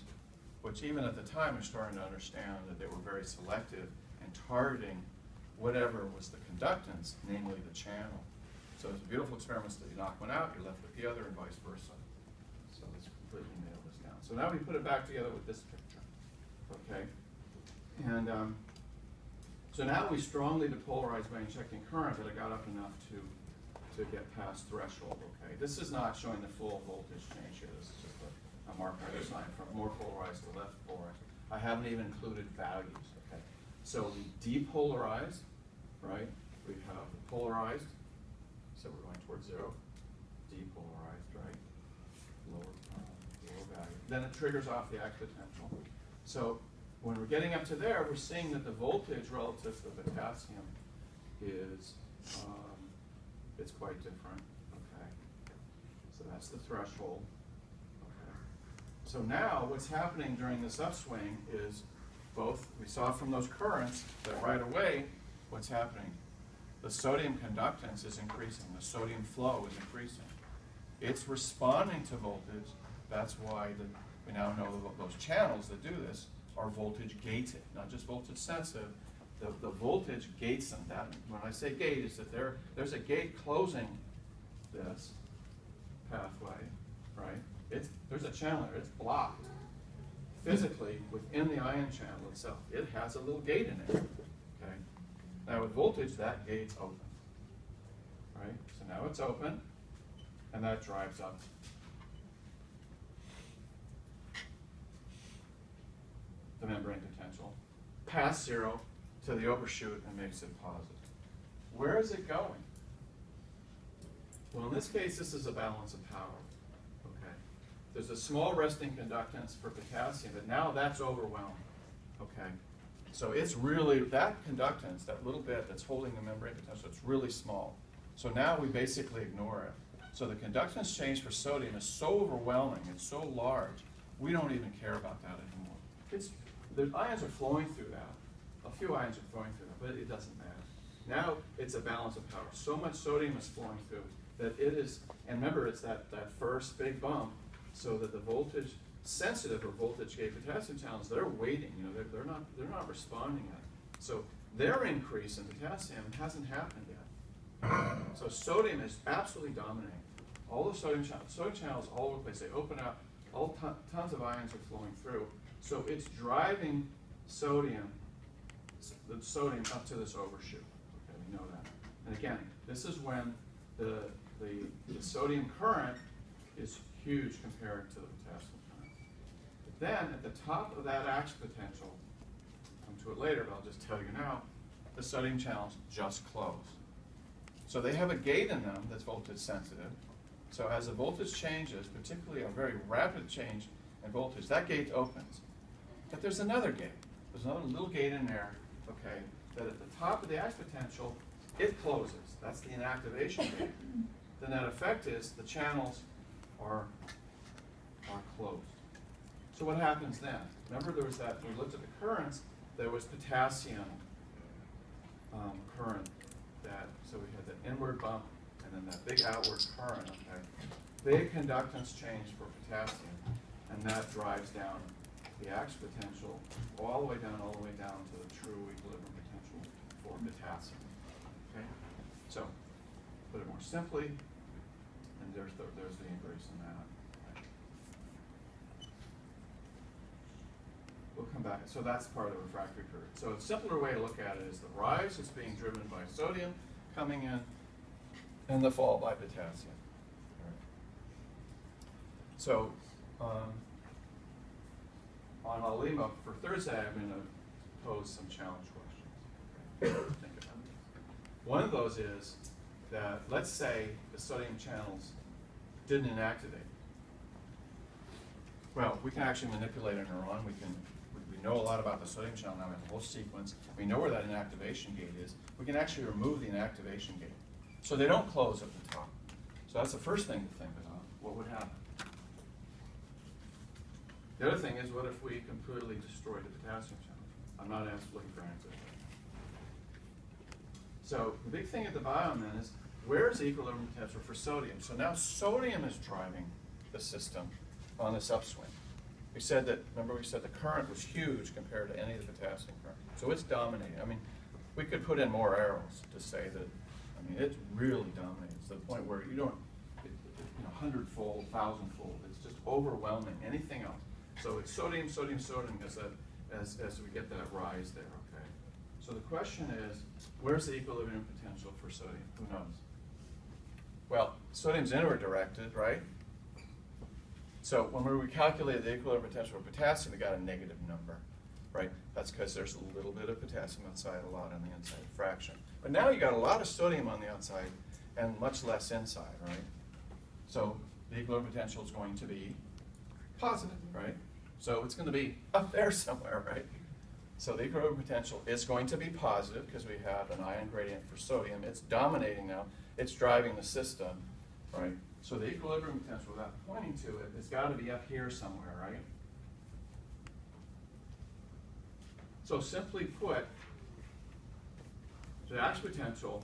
which even at the time we're starting to understand that they were very selective and targeting whatever was the conductance, namely the channel. So it's beautiful experiments that you knock one out, you're left with the other, and vice versa. So let's completely nail this down. So now we put it back together with this picture. Okay? And so now we strongly depolarize by injecting current, but it got up enough to get past threshold. Okay? This is not showing the full voltage change here. This is just a marker sign from more polarized to less polarized. I haven't even included values. Okay? So we depolarize, right? We have polarized, so we're going towards zero. Depolarized, right? Lower value. Then it triggers off the act potential. So when we're getting up to there, we're seeing that the voltage relative to the potassium is it's quite different. Okay, so that's the threshold. Okay, so now what's happening during this upswing is both we saw from those currents that right away, what's happening? The sodium conductance is increasing. The sodium flow is increasing. It's responding to voltage. That's why we now know that those channels that do this are voltage gated, not just voltage sensitive. The voltage gates them. That, when I say gate, is that there's a gate closing this pathway, right? There's a channel there. It's blocked physically within the ion channel itself. It has a little gate in it. Okay. Now with voltage, that gate's open, right? So now it's open, and that drives up the membrane potential past zero to the overshoot and makes it positive. Where is it going? Well, in this case, this is a balance of power. Okay. There's a small resting conductance for potassium, but now that's overwhelmed. Okay. So it's really, that conductance, that little bit that's holding the membrane potential, it's really small. So now we basically ignore it. So the conductance change for sodium is so overwhelming, it's so large, we don't even care about that anymore. The ions are flowing through that. A few ions are flowing through that, but it doesn't matter. Now it's a balance of power. So much sodium is flowing through that it is, and remember it's that first big bump, so that the voltage sensitive or voltage gate potassium channels, they're waiting, you know, they're not responding yet. So their increase in potassium hasn't happened yet. So sodium is absolutely dominating. All the sodium channels all over the place, they open up, tons of ions are flowing through. So it's driving the sodium up to this overshoot. Okay, we know that. And again, this is when the sodium current is huge compared to the potassium current. But then at the top of that action potential, I'll come to it later, but I'll just tell you now, the sodium channels just close. So they have a gate in them that's voltage sensitive. So as the voltage changes, particularly a very rapid change in voltage, that gate opens. But there's another gate. There's another little gate in there, okay, that at the top of the action potential, it closes. That's the inactivation gate. The net effect is the channels are closed. So what happens then? Remember there was that, when we looked at the currents, there was potassium current. So we had that inward bump and then that big outward current, okay? Big conductance change for potassium. And that drives down the action potential all the way down to the true equilibrium potential for potassium. Okay? So, put it more simply, and there's the increase in that. Right? We'll come back. So that's part of the refractory period. So a simpler way to look at it is the rise is being driven by sodium coming in, and the fall by potassium. All right. So, on Alima, for Thursday, I'm going to pose some challenge questions. Okay? Think about this. One of those is that, let's say the sodium channels didn't inactivate. Well, we can actually manipulate a neuron. We know a lot about the sodium channel now. We have the whole sequence. We know where that inactivation gate is. We can actually remove the inactivation gate. So they don't close at the top. So that's the first thing to think about. What would happen? The other thing is, what if we completely destroy the potassium channel? I'm not looking for answers. So the big thing at the bottom then is, where is the equilibrium potential for sodium? So now sodium is driving the system on this upswing. We said that, remember we said the current was huge compared to any of the potassium current. So it's dominating. I mean, we could put in more arrows to say that, I mean, it's really dominating to the point where you don't, 100-fold, 1,000-fold. It's just overwhelming anything else. So it's sodium, sodium, sodium as we get that rise there, okay? So the question is, where's the equilibrium potential for sodium? Who knows? Well, sodium's inward directed, right? So when we calculated the equilibrium potential for potassium, we got a negative number, right? That's because there's a little bit of potassium outside, a lot on the inside, a fraction. But now you got a lot of sodium on the outside and much less inside, right? So the equilibrium potential is going to be positive, right? So it's going to be up there somewhere, right? So the equilibrium potential is going to be positive because we have an ion gradient for sodium. It's dominating now. It's driving the system, right? So the equilibrium potential, without pointing to it, it's got to be up here somewhere, right? So simply put, the action potential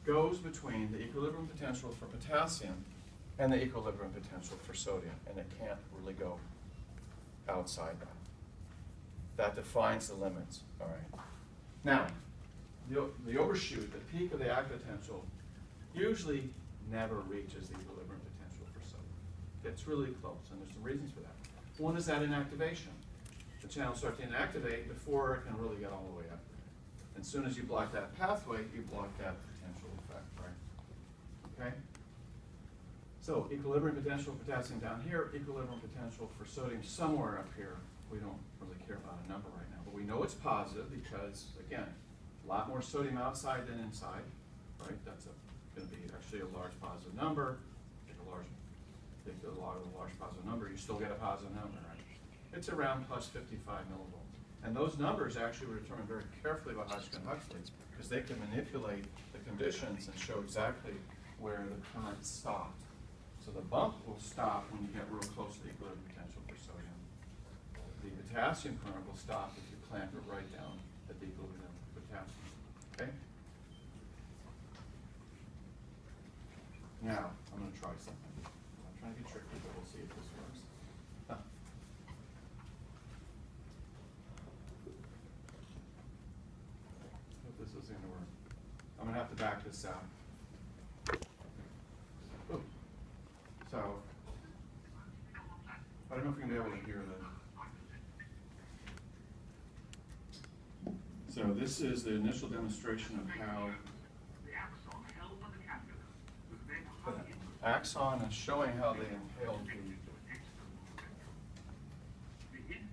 goes between the equilibrium potential for potassium and the equilibrium potential for sodium, and it can't really go outside that. That defines the limits, all right? Now, the overshoot, the peak of the action potential, usually never reaches the equilibrium potential for sodium. It's really close, and there's some reasons for that. One is that inactivation. The channels start to inactivate before it can really get all the way up there. And as soon as you block that pathway, you block that potential effect, right? Okay? So equilibrium potential for potassium down here, equilibrium potential for sodium somewhere up here. We don't really care about a number right now, but we know it's positive because, again, a lot more sodium outside than inside, right? That's going to be actually a large positive number. Take a large positive number, you still get a positive number, right? It's around plus 55 millivolts. And those numbers actually were determined very carefully by Hodgkin and Huxley because they can manipulate the conditions and show exactly where the current stopped. So the bump will stop when you get real close to the equilibrium potential for sodium. The potassium current will stop if you clamp it right down at the equilibrium potassium. Okay? Now, I'm going to try something. I'm trying to get tricky, but we'll see if this works. Hope this is going to work. I'm going to have to back this out. Ooh. So, I don't know if you're going to be able to hear this. So this is the initial demonstration of how the axon is showing how they inhaled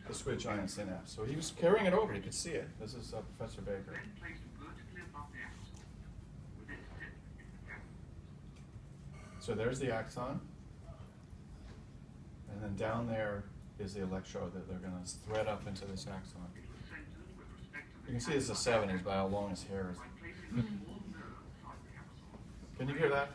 the switch ion synapse. So he was carrying it over. You could see it. This is Professor Baker. So there's the axon. And then down there is the electrode that they're going to thread up into this axon. You can see it's the 70s by how long his hair is. Can you hear that?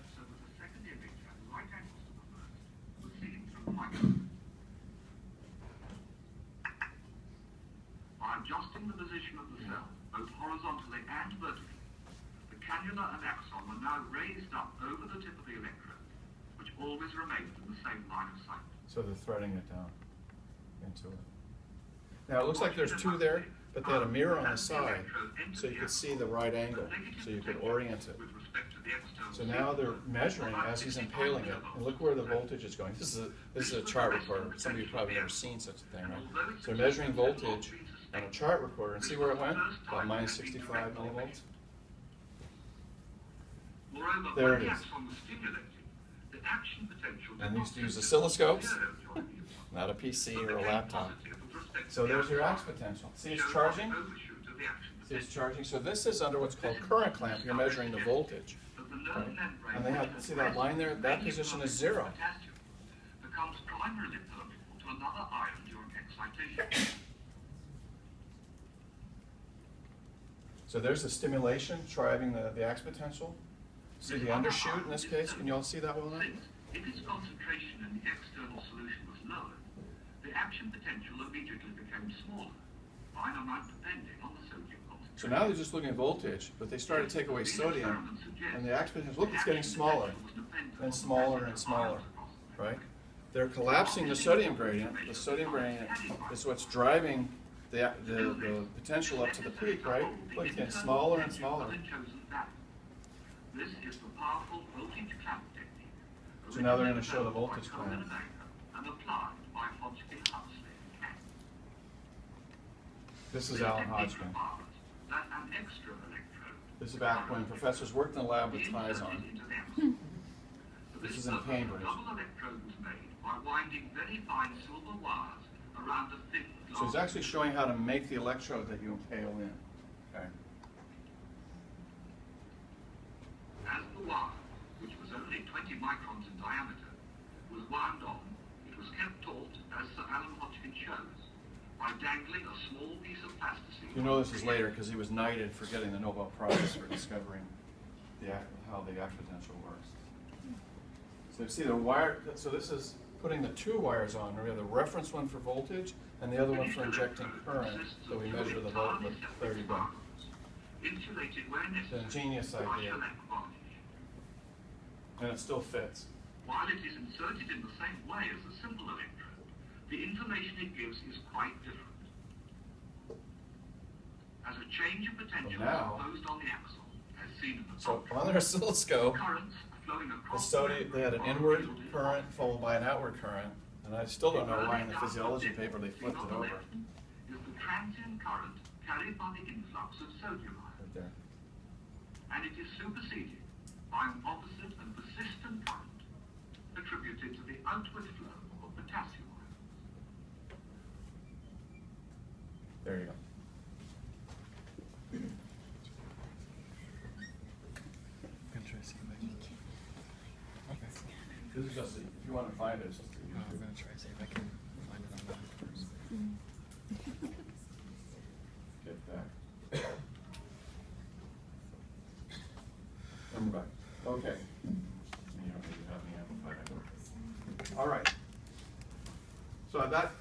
By adjusting the position of the cell, both horizontally and vertically, the cannula and axon are now raised up over the tip of the electrode, which always remains in the same line of sight. So they're threading it down into it. Now it looks like there's two there, but they had a mirror on the side, so you could see the right angle, so you could orient it. With respect to the external So now they're measuring as he's impaling it, and look where the voltage is going. This is a chart recorder. Some of you probably never seen such a thing, right? So they're measuring voltage on a chart recorder, and see where it went? About minus 65 millivolts. Moreover, There when it the is. axon was stimulated, the action potential And did these not use cease oscilloscopes, to join the not a PC but or a became laptop. positive with respect to So the there's your axon, ax potential. See it's showing charging? the overshoot of the action See it's potential. charging? So this is under what's called current clamp. You're measuring the voltage. That the nerve Right? membrane And they have, see that line there? That position is 0. potassium becomes primarily permeable to another ion during excitation. So there's the stimulation driving the ax potential. See the undershoot in this case? Can you all see that well enough? Since, if its concentration in the external solution was lowered, the action potential immediately became smaller, by an amount depending on the sodium concentration. So now they're just looking at voltage, but they started to take away sodium, and the ax potential, look, it's getting smaller, and smaller and smaller, right? They're collapsing the sodium gradient. The sodium gradient is what's driving the potential up to the peak, right? Look, it's getting smaller and smaller. This is the powerful voltage clamp technique. So now they're going to show the voltage clamp. And applied by Hodgkin Huxley. This is Alan Hodgkin. That an extra electrode. This is back when professors worked in the lab with ties on. This is in Cambridge. Double electrode was made by winding very fine silver wires around a thin glass. So he's actually showing how to make the electrode that you impale in. Okay. As the wire, which was only 20 microns in diameter, was wound on, it was kept taut, as Sir Alan Hodgkin shows, by dangling a small piece of plasticine. You know this is later because he was knighted for getting the Nobel Prize for discovering how the ax potential works. So you see the wire, so this is putting the two wires on. We have the reference one for voltage and the other one for injecting current, so we measure the voltage. There you go. Insulated where It's an necessary. ingenious by idea, shellac varnish. and it still fits. While it is inserted in the same way as a simple electrode, the information it gives is quite different. As a change of potential is now- imposed on the axon, as seen in the So top, on their oscilloscope, currents flowing the across sodium, they had an are inward fielded current followed by an outward current, and I still don't know why in the physiology paper they flipped it over. Is the transient current carried by the influx of sodium ions, Right there. and it is superseded by an opposite and persistent current attributed to the outward flow of potassium ions. There you go. This is just, if you want to find it, it's just a I'm YouTube. gonna try to see if I can find it online first. Get back. And we're back. Okay. You don't need to have me amplify that. All right. So that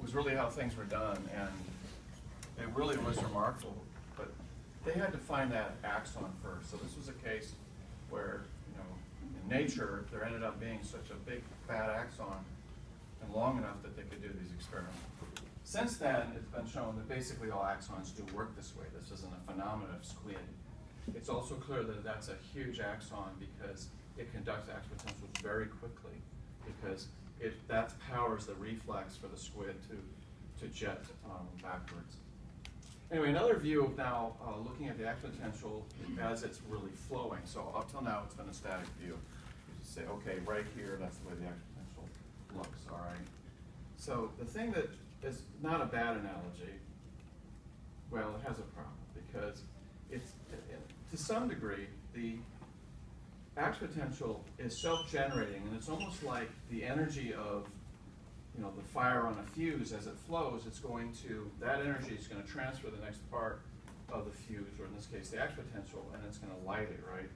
was really how things were done, and it really was remarkable. But they had to find that axon first. So this was a case where, in nature, there ended up being such a big fat axon and long enough that they could do these experiments. Since then, it's been shown that basically all axons do work this way. This isn't a phenomenon of squid. It's also clear that that's a huge axon because it conducts ax potentials very quickly, because that powers the reflex for the squid to jet backwards. Anyway, another view of now looking at the ax potential as it's really flowing. So up till now, it's been a static view. You just say, okay, right here, that's the way the ax potential looks, all right? So the thing that is not a bad analogy, well, it has a problem, because it's, to some degree, the ax potential is self-generating, and it's almost like the energy of the fire on a fuse. As it flows, it's going to, that energy is going to transfer the next part of the fuse, or in this case, the ax potential, and it's going to light it, right?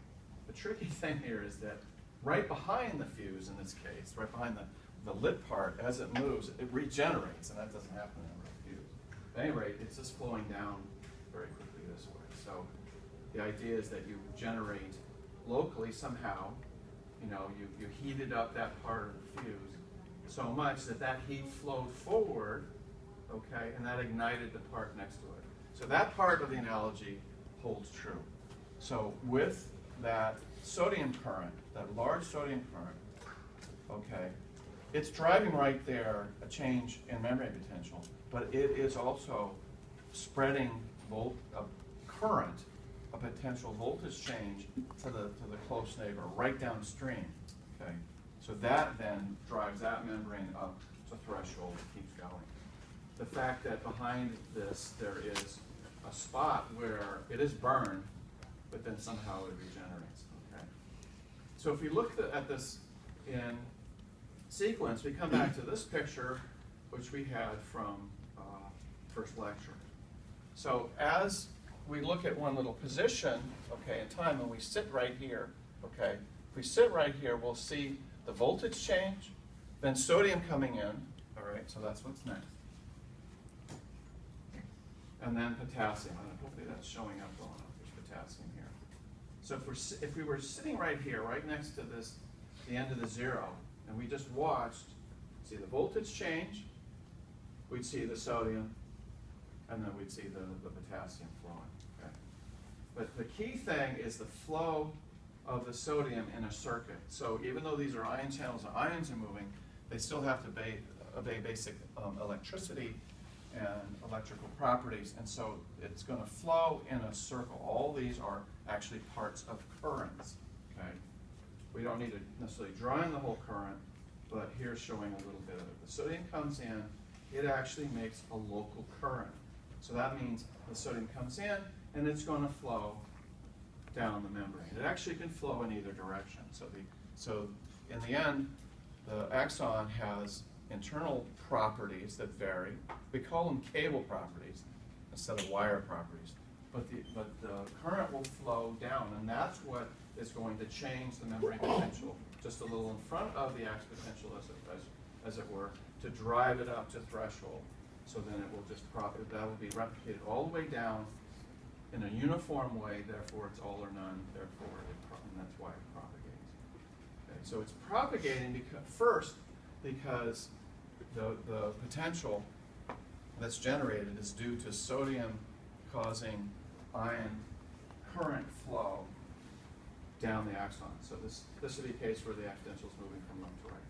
The tricky thing here is that right behind the fuse, in this case, right behind the lit part, as it moves, it regenerates, and that doesn't happen in a fuse. At any rate, it's just flowing down very quickly this way. So the idea is that you generate locally somehow you heated up that part of the fuse so much that that heat flowed forward, okay, and that ignited the part next to it. So that part of the analogy holds true. So with that sodium current, that large sodium current, okay, it's driving right there a change in membrane potential, but it is also spreading a current, a potential voltage change to the close neighbor right downstream. Okay, so that then drives that membrane up to threshold and keeps going. The fact that behind this there is a spot where it is burned, but then somehow it regenerates. Okay, so if we look at this in sequence, we come back to this picture, which we had from first lecture. So as we look at one little position, okay, in time, when we sit right here, okay, if we sit right here, we'll see the voltage change, then sodium coming in, all right, so that's what's next. And then potassium, and hopefully that's showing up well enough. There's potassium here. So if we were sitting right here, right next to this, the end of the zero, and we just watched, see the voltage change, we'd see the sodium, and then we'd see the potassium flowing. Okay? But the key thing is the flow of the sodium in a circuit. So even though these are ion channels and ions are moving, they still have to obey basic electricity and electrical properties, and so it's going to flow in a circle. All these are actually parts of currents. Okay? We don't need to necessarily draw in the whole current, but here's showing a little bit of it. The sodium comes in, it actually makes a local current. So that means the sodium comes in, and it's going to flow down the membrane. It actually can flow in either direction. So in the end, the axon has internal properties that vary. We call them cable properties instead of wire properties. But the current will flow down, and that's what is going to change the membrane potential just a little in front of the ax potential, as it were, to drive it up to threshold. So then it will just that will be replicated all the way down in a uniform way. Therefore, it's all or none. Therefore, and that's why it propagates. Okay, so it's propagating because the potential that's generated is due to sodium causing ion current flow down the axon. So this would be a case where the ax potential is moving from left to right.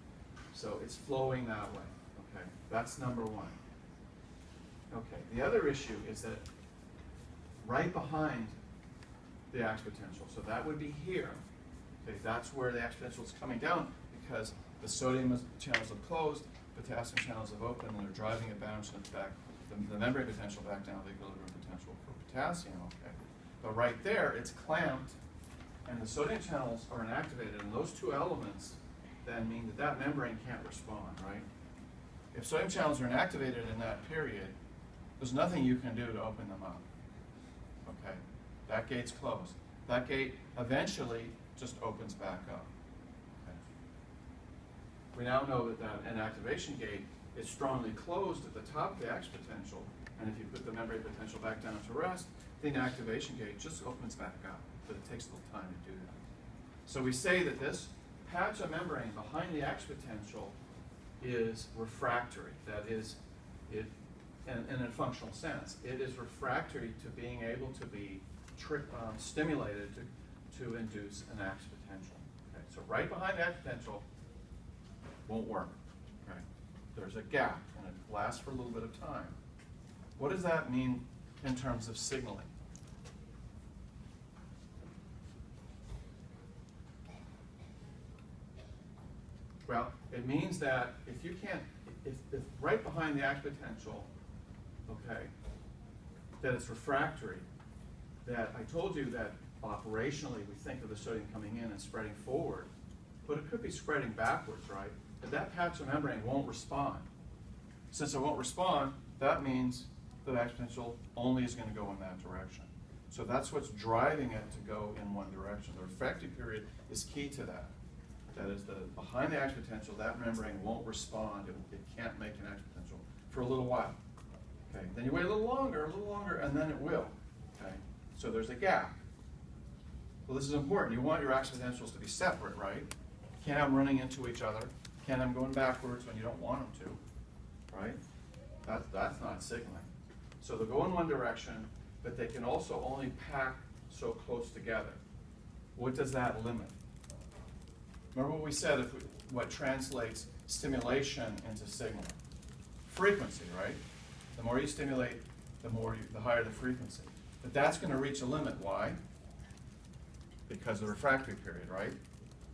So it's flowing that way. Okay, that's number one. Okay, the other issue is that right behind the ax potential, so that would be here. Okay, that's where the ax potential is coming down because the sodium channels have closed, potassium channels have opened, and they're driving it back, the membrane potential back down to the equilibrium potential for potassium. Okay, but right there it's clamped, and the sodium channels are inactivated, and those two elements then mean that that membrane can't respond. Right? If sodium channels are inactivated in that period, there's nothing you can do to open them up. Okay, that gate's closed. That gate eventually just opens back up. Okay. We now know that an activation gate is strongly closed at the top of the ax potential, and if you put the membrane potential back down to rest, the inactivation gate just opens back up, but it takes a little time to do that. So we say that this patch of membrane behind the ax potential is refractory. That is, in a functional sense, it is refractory to being able to be stimulated to induce an ax potential. Okay, so right behind the ax potential won't work. Okay, there's a gap, and it lasts for a little bit of time. What does that mean in terms of signaling? Well, it means that if you can't, if right behind the ax potential, okay, that it's refractory, that I told you that operationally we think of the sodium coming in and spreading forward, but it could be spreading backwards, right? But that patch of membrane won't respond. Since it won't respond, that means the ax potential only is going to go in that direction. So that's what's driving it to go in one direction. The refractory period is key to that. That is, behind the ax potential, that membrane won't respond. It can't make an ax potential for a little while. Okay. Then you wait a little longer, and then it will. Okay. So there's a gap. Well, this is important. You want your ax potentials to be separate, right? Can't have them running into each other. Can't have them going backwards when you don't want them to, right? That's not signaling. So they'll go in one direction, but they can also only pack so close together. What does that limit? Remember what we said, what translates stimulation into signaling? Frequency, right? The more you stimulate, the higher the frequency. But that's going to reach a limit. Why? Because of the refractory period, right?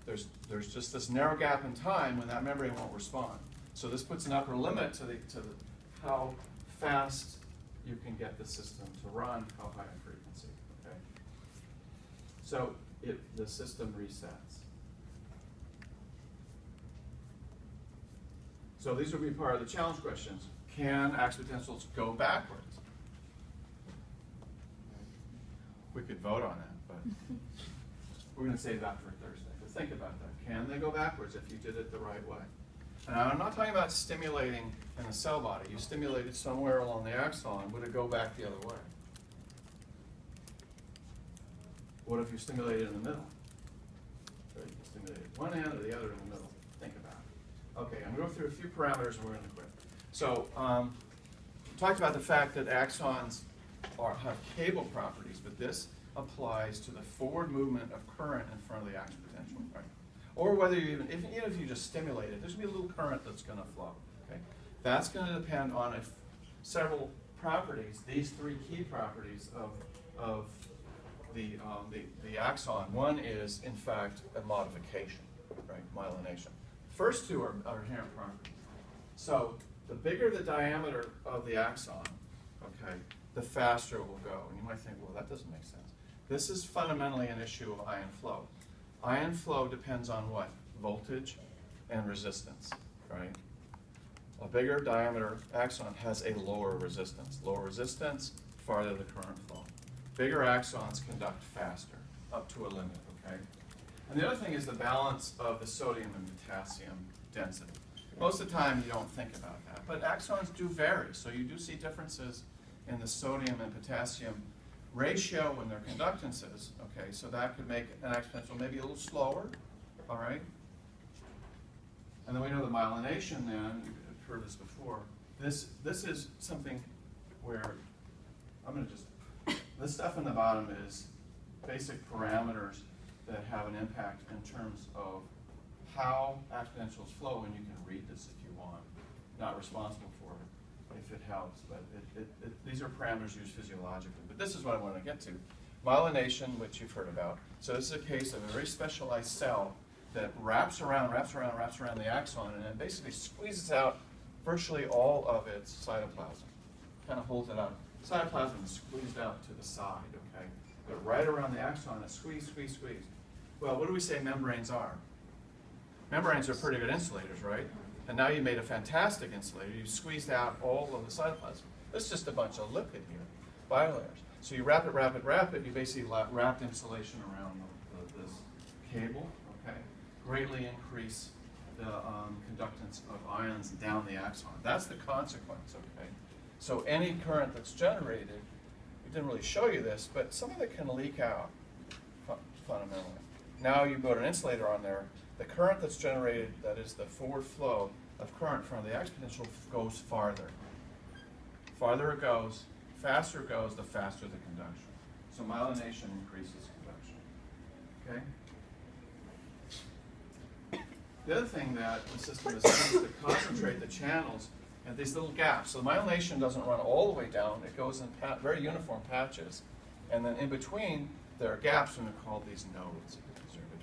There's just this narrow gap in time when that membrane won't respond. So this puts an upper limit to how fast you can get the system to run, how high in frequency. Okay. So the system resets. So these will be part of the challenge questions. Can action potentials go backwards? We could vote on that, but we're going to save that for Thursday. But think about that. Can they go backwards if you did it the right way? And I'm not talking about stimulating in the cell body. You stimulate it somewhere along the axon. Would it go back the other way? What if you stimulate it in the middle? So you can stimulate it one end or the other in the middle. Think about it. Okay, I'm going to go through a few parameters and we're going to quit. So we talked about the fact that axons have cable properties, but this applies to the forward movement of current in front of the action potential, right? Or whether you even if you just stimulate it, there's going to be a little current that's going to flow. Okay, that's going to depend on several properties. These three key properties of the axon. One is, in fact, a modification, right? Myelination. First two are inherent properties. So the bigger the diameter of the axon, okay, the faster it will go. And you might think, well, that doesn't make sense. This is fundamentally an issue of ion flow. Ion flow depends on what? Voltage and resistance, right? A bigger diameter axon has a lower resistance. Lower resistance, farther the current flow. Bigger axons conduct faster, up to a limit, okay? And the other thing is the balance of the sodium and potassium density. Most of the time you don't think about that, but axons do vary, so you do see differences in the sodium and potassium ratio when their conductances, okay, so that could make an action potential maybe a little slower, all right? And then we know the myelination then, you've heard this before, this is something where, this stuff in the bottom is basic parameters that have an impact in terms of how action potentials flow, and you can read this if you want. Not responsible for it if it helps, but these are parameters used physiologically. But this is what I want to get to. Myelination, which you've heard about. So this is a case of a very specialized cell that wraps around the axon, and then basically squeezes out virtually all of its cytoplasm. Kind of holds it out. Cytoplasm is squeezed out to the side, okay? But right around the axon, it's squeeze. Well, what do we say membranes are? Membranes are pretty good insulators, right? And now you made a fantastic insulator. You squeezed out all of the cytoplasm. This is just a bunch of lipid here, bilayers. So you wrap it, you basically wrap insulation around this cable, okay? Greatly increase the conductance of ions down the axon. That's the consequence, okay? So any current that's generated, we didn't really show you this, but some of it can leak out fundamentally. Now you put an insulator on there, the current that's generated, that is the forward flow of current from the action potential, goes farther. Farther it goes, faster it goes, the faster the conduction. So myelination increases conduction. Okay? The other thing that the system is doing is to concentrate the channels at these little gaps. So the myelination doesn't run all the way down, it goes in very uniform patches. And then in between, there are gaps, and they're called these nodes.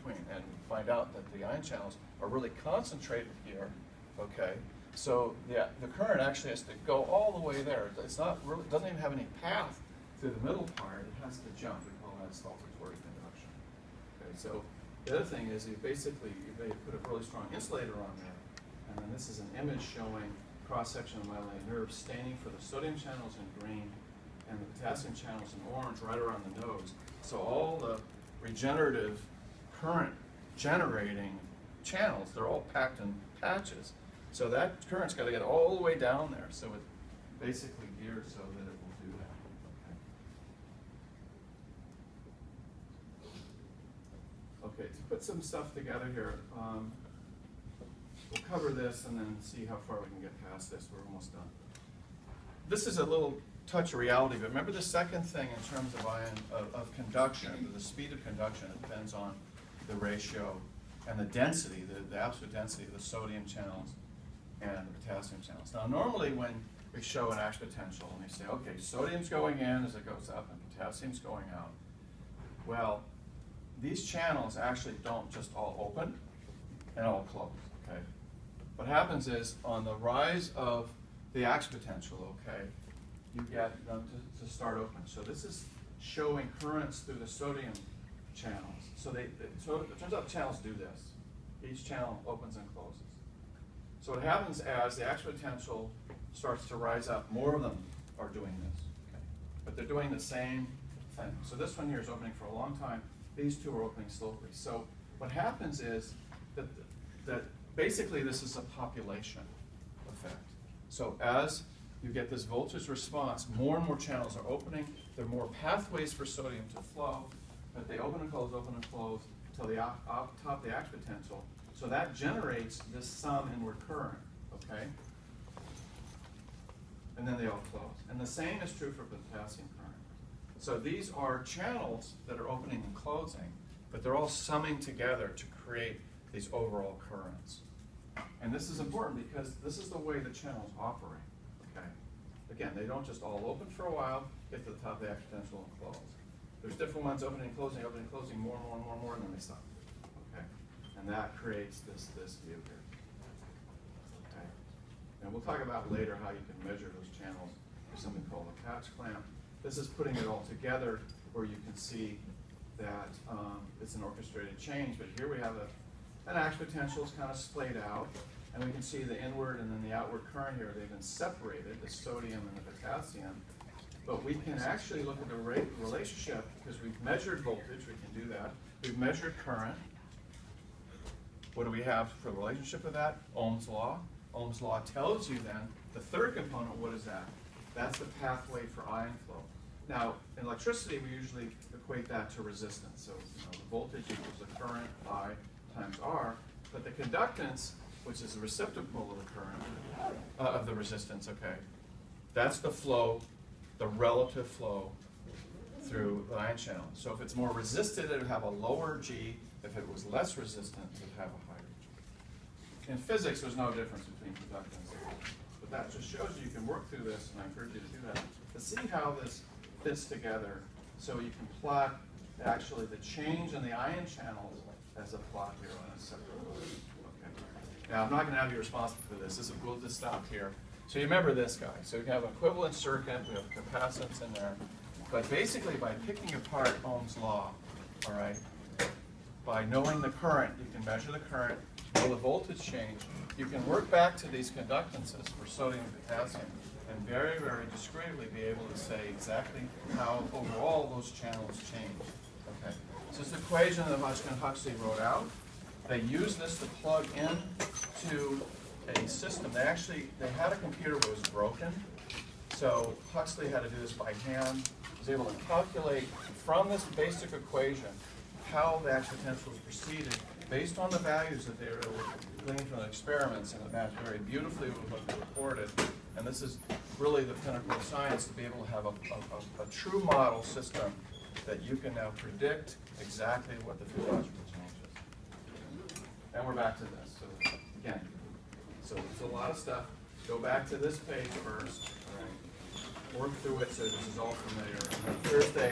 And find out that the ion channels are really concentrated here, okay? So the current actually has to go all the way there. It's not really, it doesn't even have any path through the middle part. It has to jump. We call that saltatoric induction. Okay, so the other thing is you put a really strong insulator on there, and then this is an image showing cross-section of myelinated nerves staining for the sodium channels in green and the potassium channels in orange right around the nose. So all the regenerative current generating channels, they're all packed in patches. So that current's got to get all the way down there. So it's basically geared so that it will do that. Okay, put some stuff together here. We'll cover this and then see how far we can get past this. We're almost done. This is a little touch of reality, but remember the second thing in terms of conduction, the speed of conduction, it depends on the ratio and the density, the absolute density of the sodium channels and the potassium channels. Now normally when we show an action potential and we say, okay, sodium's going in as it goes up and potassium's going out. Well, these channels actually don't just all open and all close, okay? What happens is on the rise of the action potential, okay, you get them to start open. So this is showing currents through the sodium channels. So so it turns out channels do this. Each channel opens and closes. So what happens as the action potential starts to rise up, more of them are doing this, okay? But they're doing the same thing. So this one here is opening for a long time. These two are opening slowly. So what happens is that basically this is a population effect. So as you get this voltage response, more and more channels are opening. There are more pathways for sodium to flow, but they open and close until the top of the action potential. So that generates this sum inward current, okay? And then they all close. And the same is true for potassium current. So these are channels that are opening and closing, but they're all summing together to create these overall currents. And this is important because this is the way the channels operate, okay? Again, they don't just all open for a while, get to the top of the action potential and close. There's different ones opening and closing, more and more, and then they stop, okay? And that creates this view here, okay? And we'll talk about later how you can measure those channels with something called a patch clamp. This is putting it all together where you can see that it's an orchestrated change, but here we have an action potential is kind of splayed out, and we can see the inward and then the outward current here. They've been separated, the sodium and the potassium, but we can actually look at the relationship because we've measured voltage, we can do that. We've measured current. What do we have for the relationship of that? Ohm's law. Ohm's law tells you then, the third component, what is that? That's the pathway for ion flow. Now, in electricity, we usually equate that to resistance. So the voltage equals the current, I times R, but the conductance, which is the reciprocal of the current, of the resistance, okay, that's the flow, the relative flow through the ion channel. So if it's more resisted, it would have a lower G. If it was less resistant, it would have a higher G. In physics, there's no difference between conductance and voltage. But that just shows you can work through this, and I encourage you to do that, to see how this fits together so you can plot actually the change in the ion channels as a plot here on a separate line. Okay. Now, I'm not going to have you responsible for this. We'll just stop here. So you remember this guy. So we have an equivalent circuit. We have capacitance in there. But basically, by picking apart Ohm's law, all right, by knowing the current, you can measure the current, know the voltage change. You can work back to these conductances for sodium and potassium and very, very discreetly be able to say exactly how overall those channels change. Okay. So this equation that Hodgkin and Huxley wrote out, they used this to plug in to a system. They had a computer that was broken, so Huxley had to do this by hand. He was able to calculate from this basic equation how the action potential was proceeded based on the values that they were gleaned from the experiments, and it matched very beautifully with what they reported. And this is really the pinnacle of science, to be able to have a true model system that you can now predict exactly what the physiological change is. And we're back to this. So again, so there's a lot of stuff. Go back to this page first. All right. Work through it so this is all familiar. And on Thursday,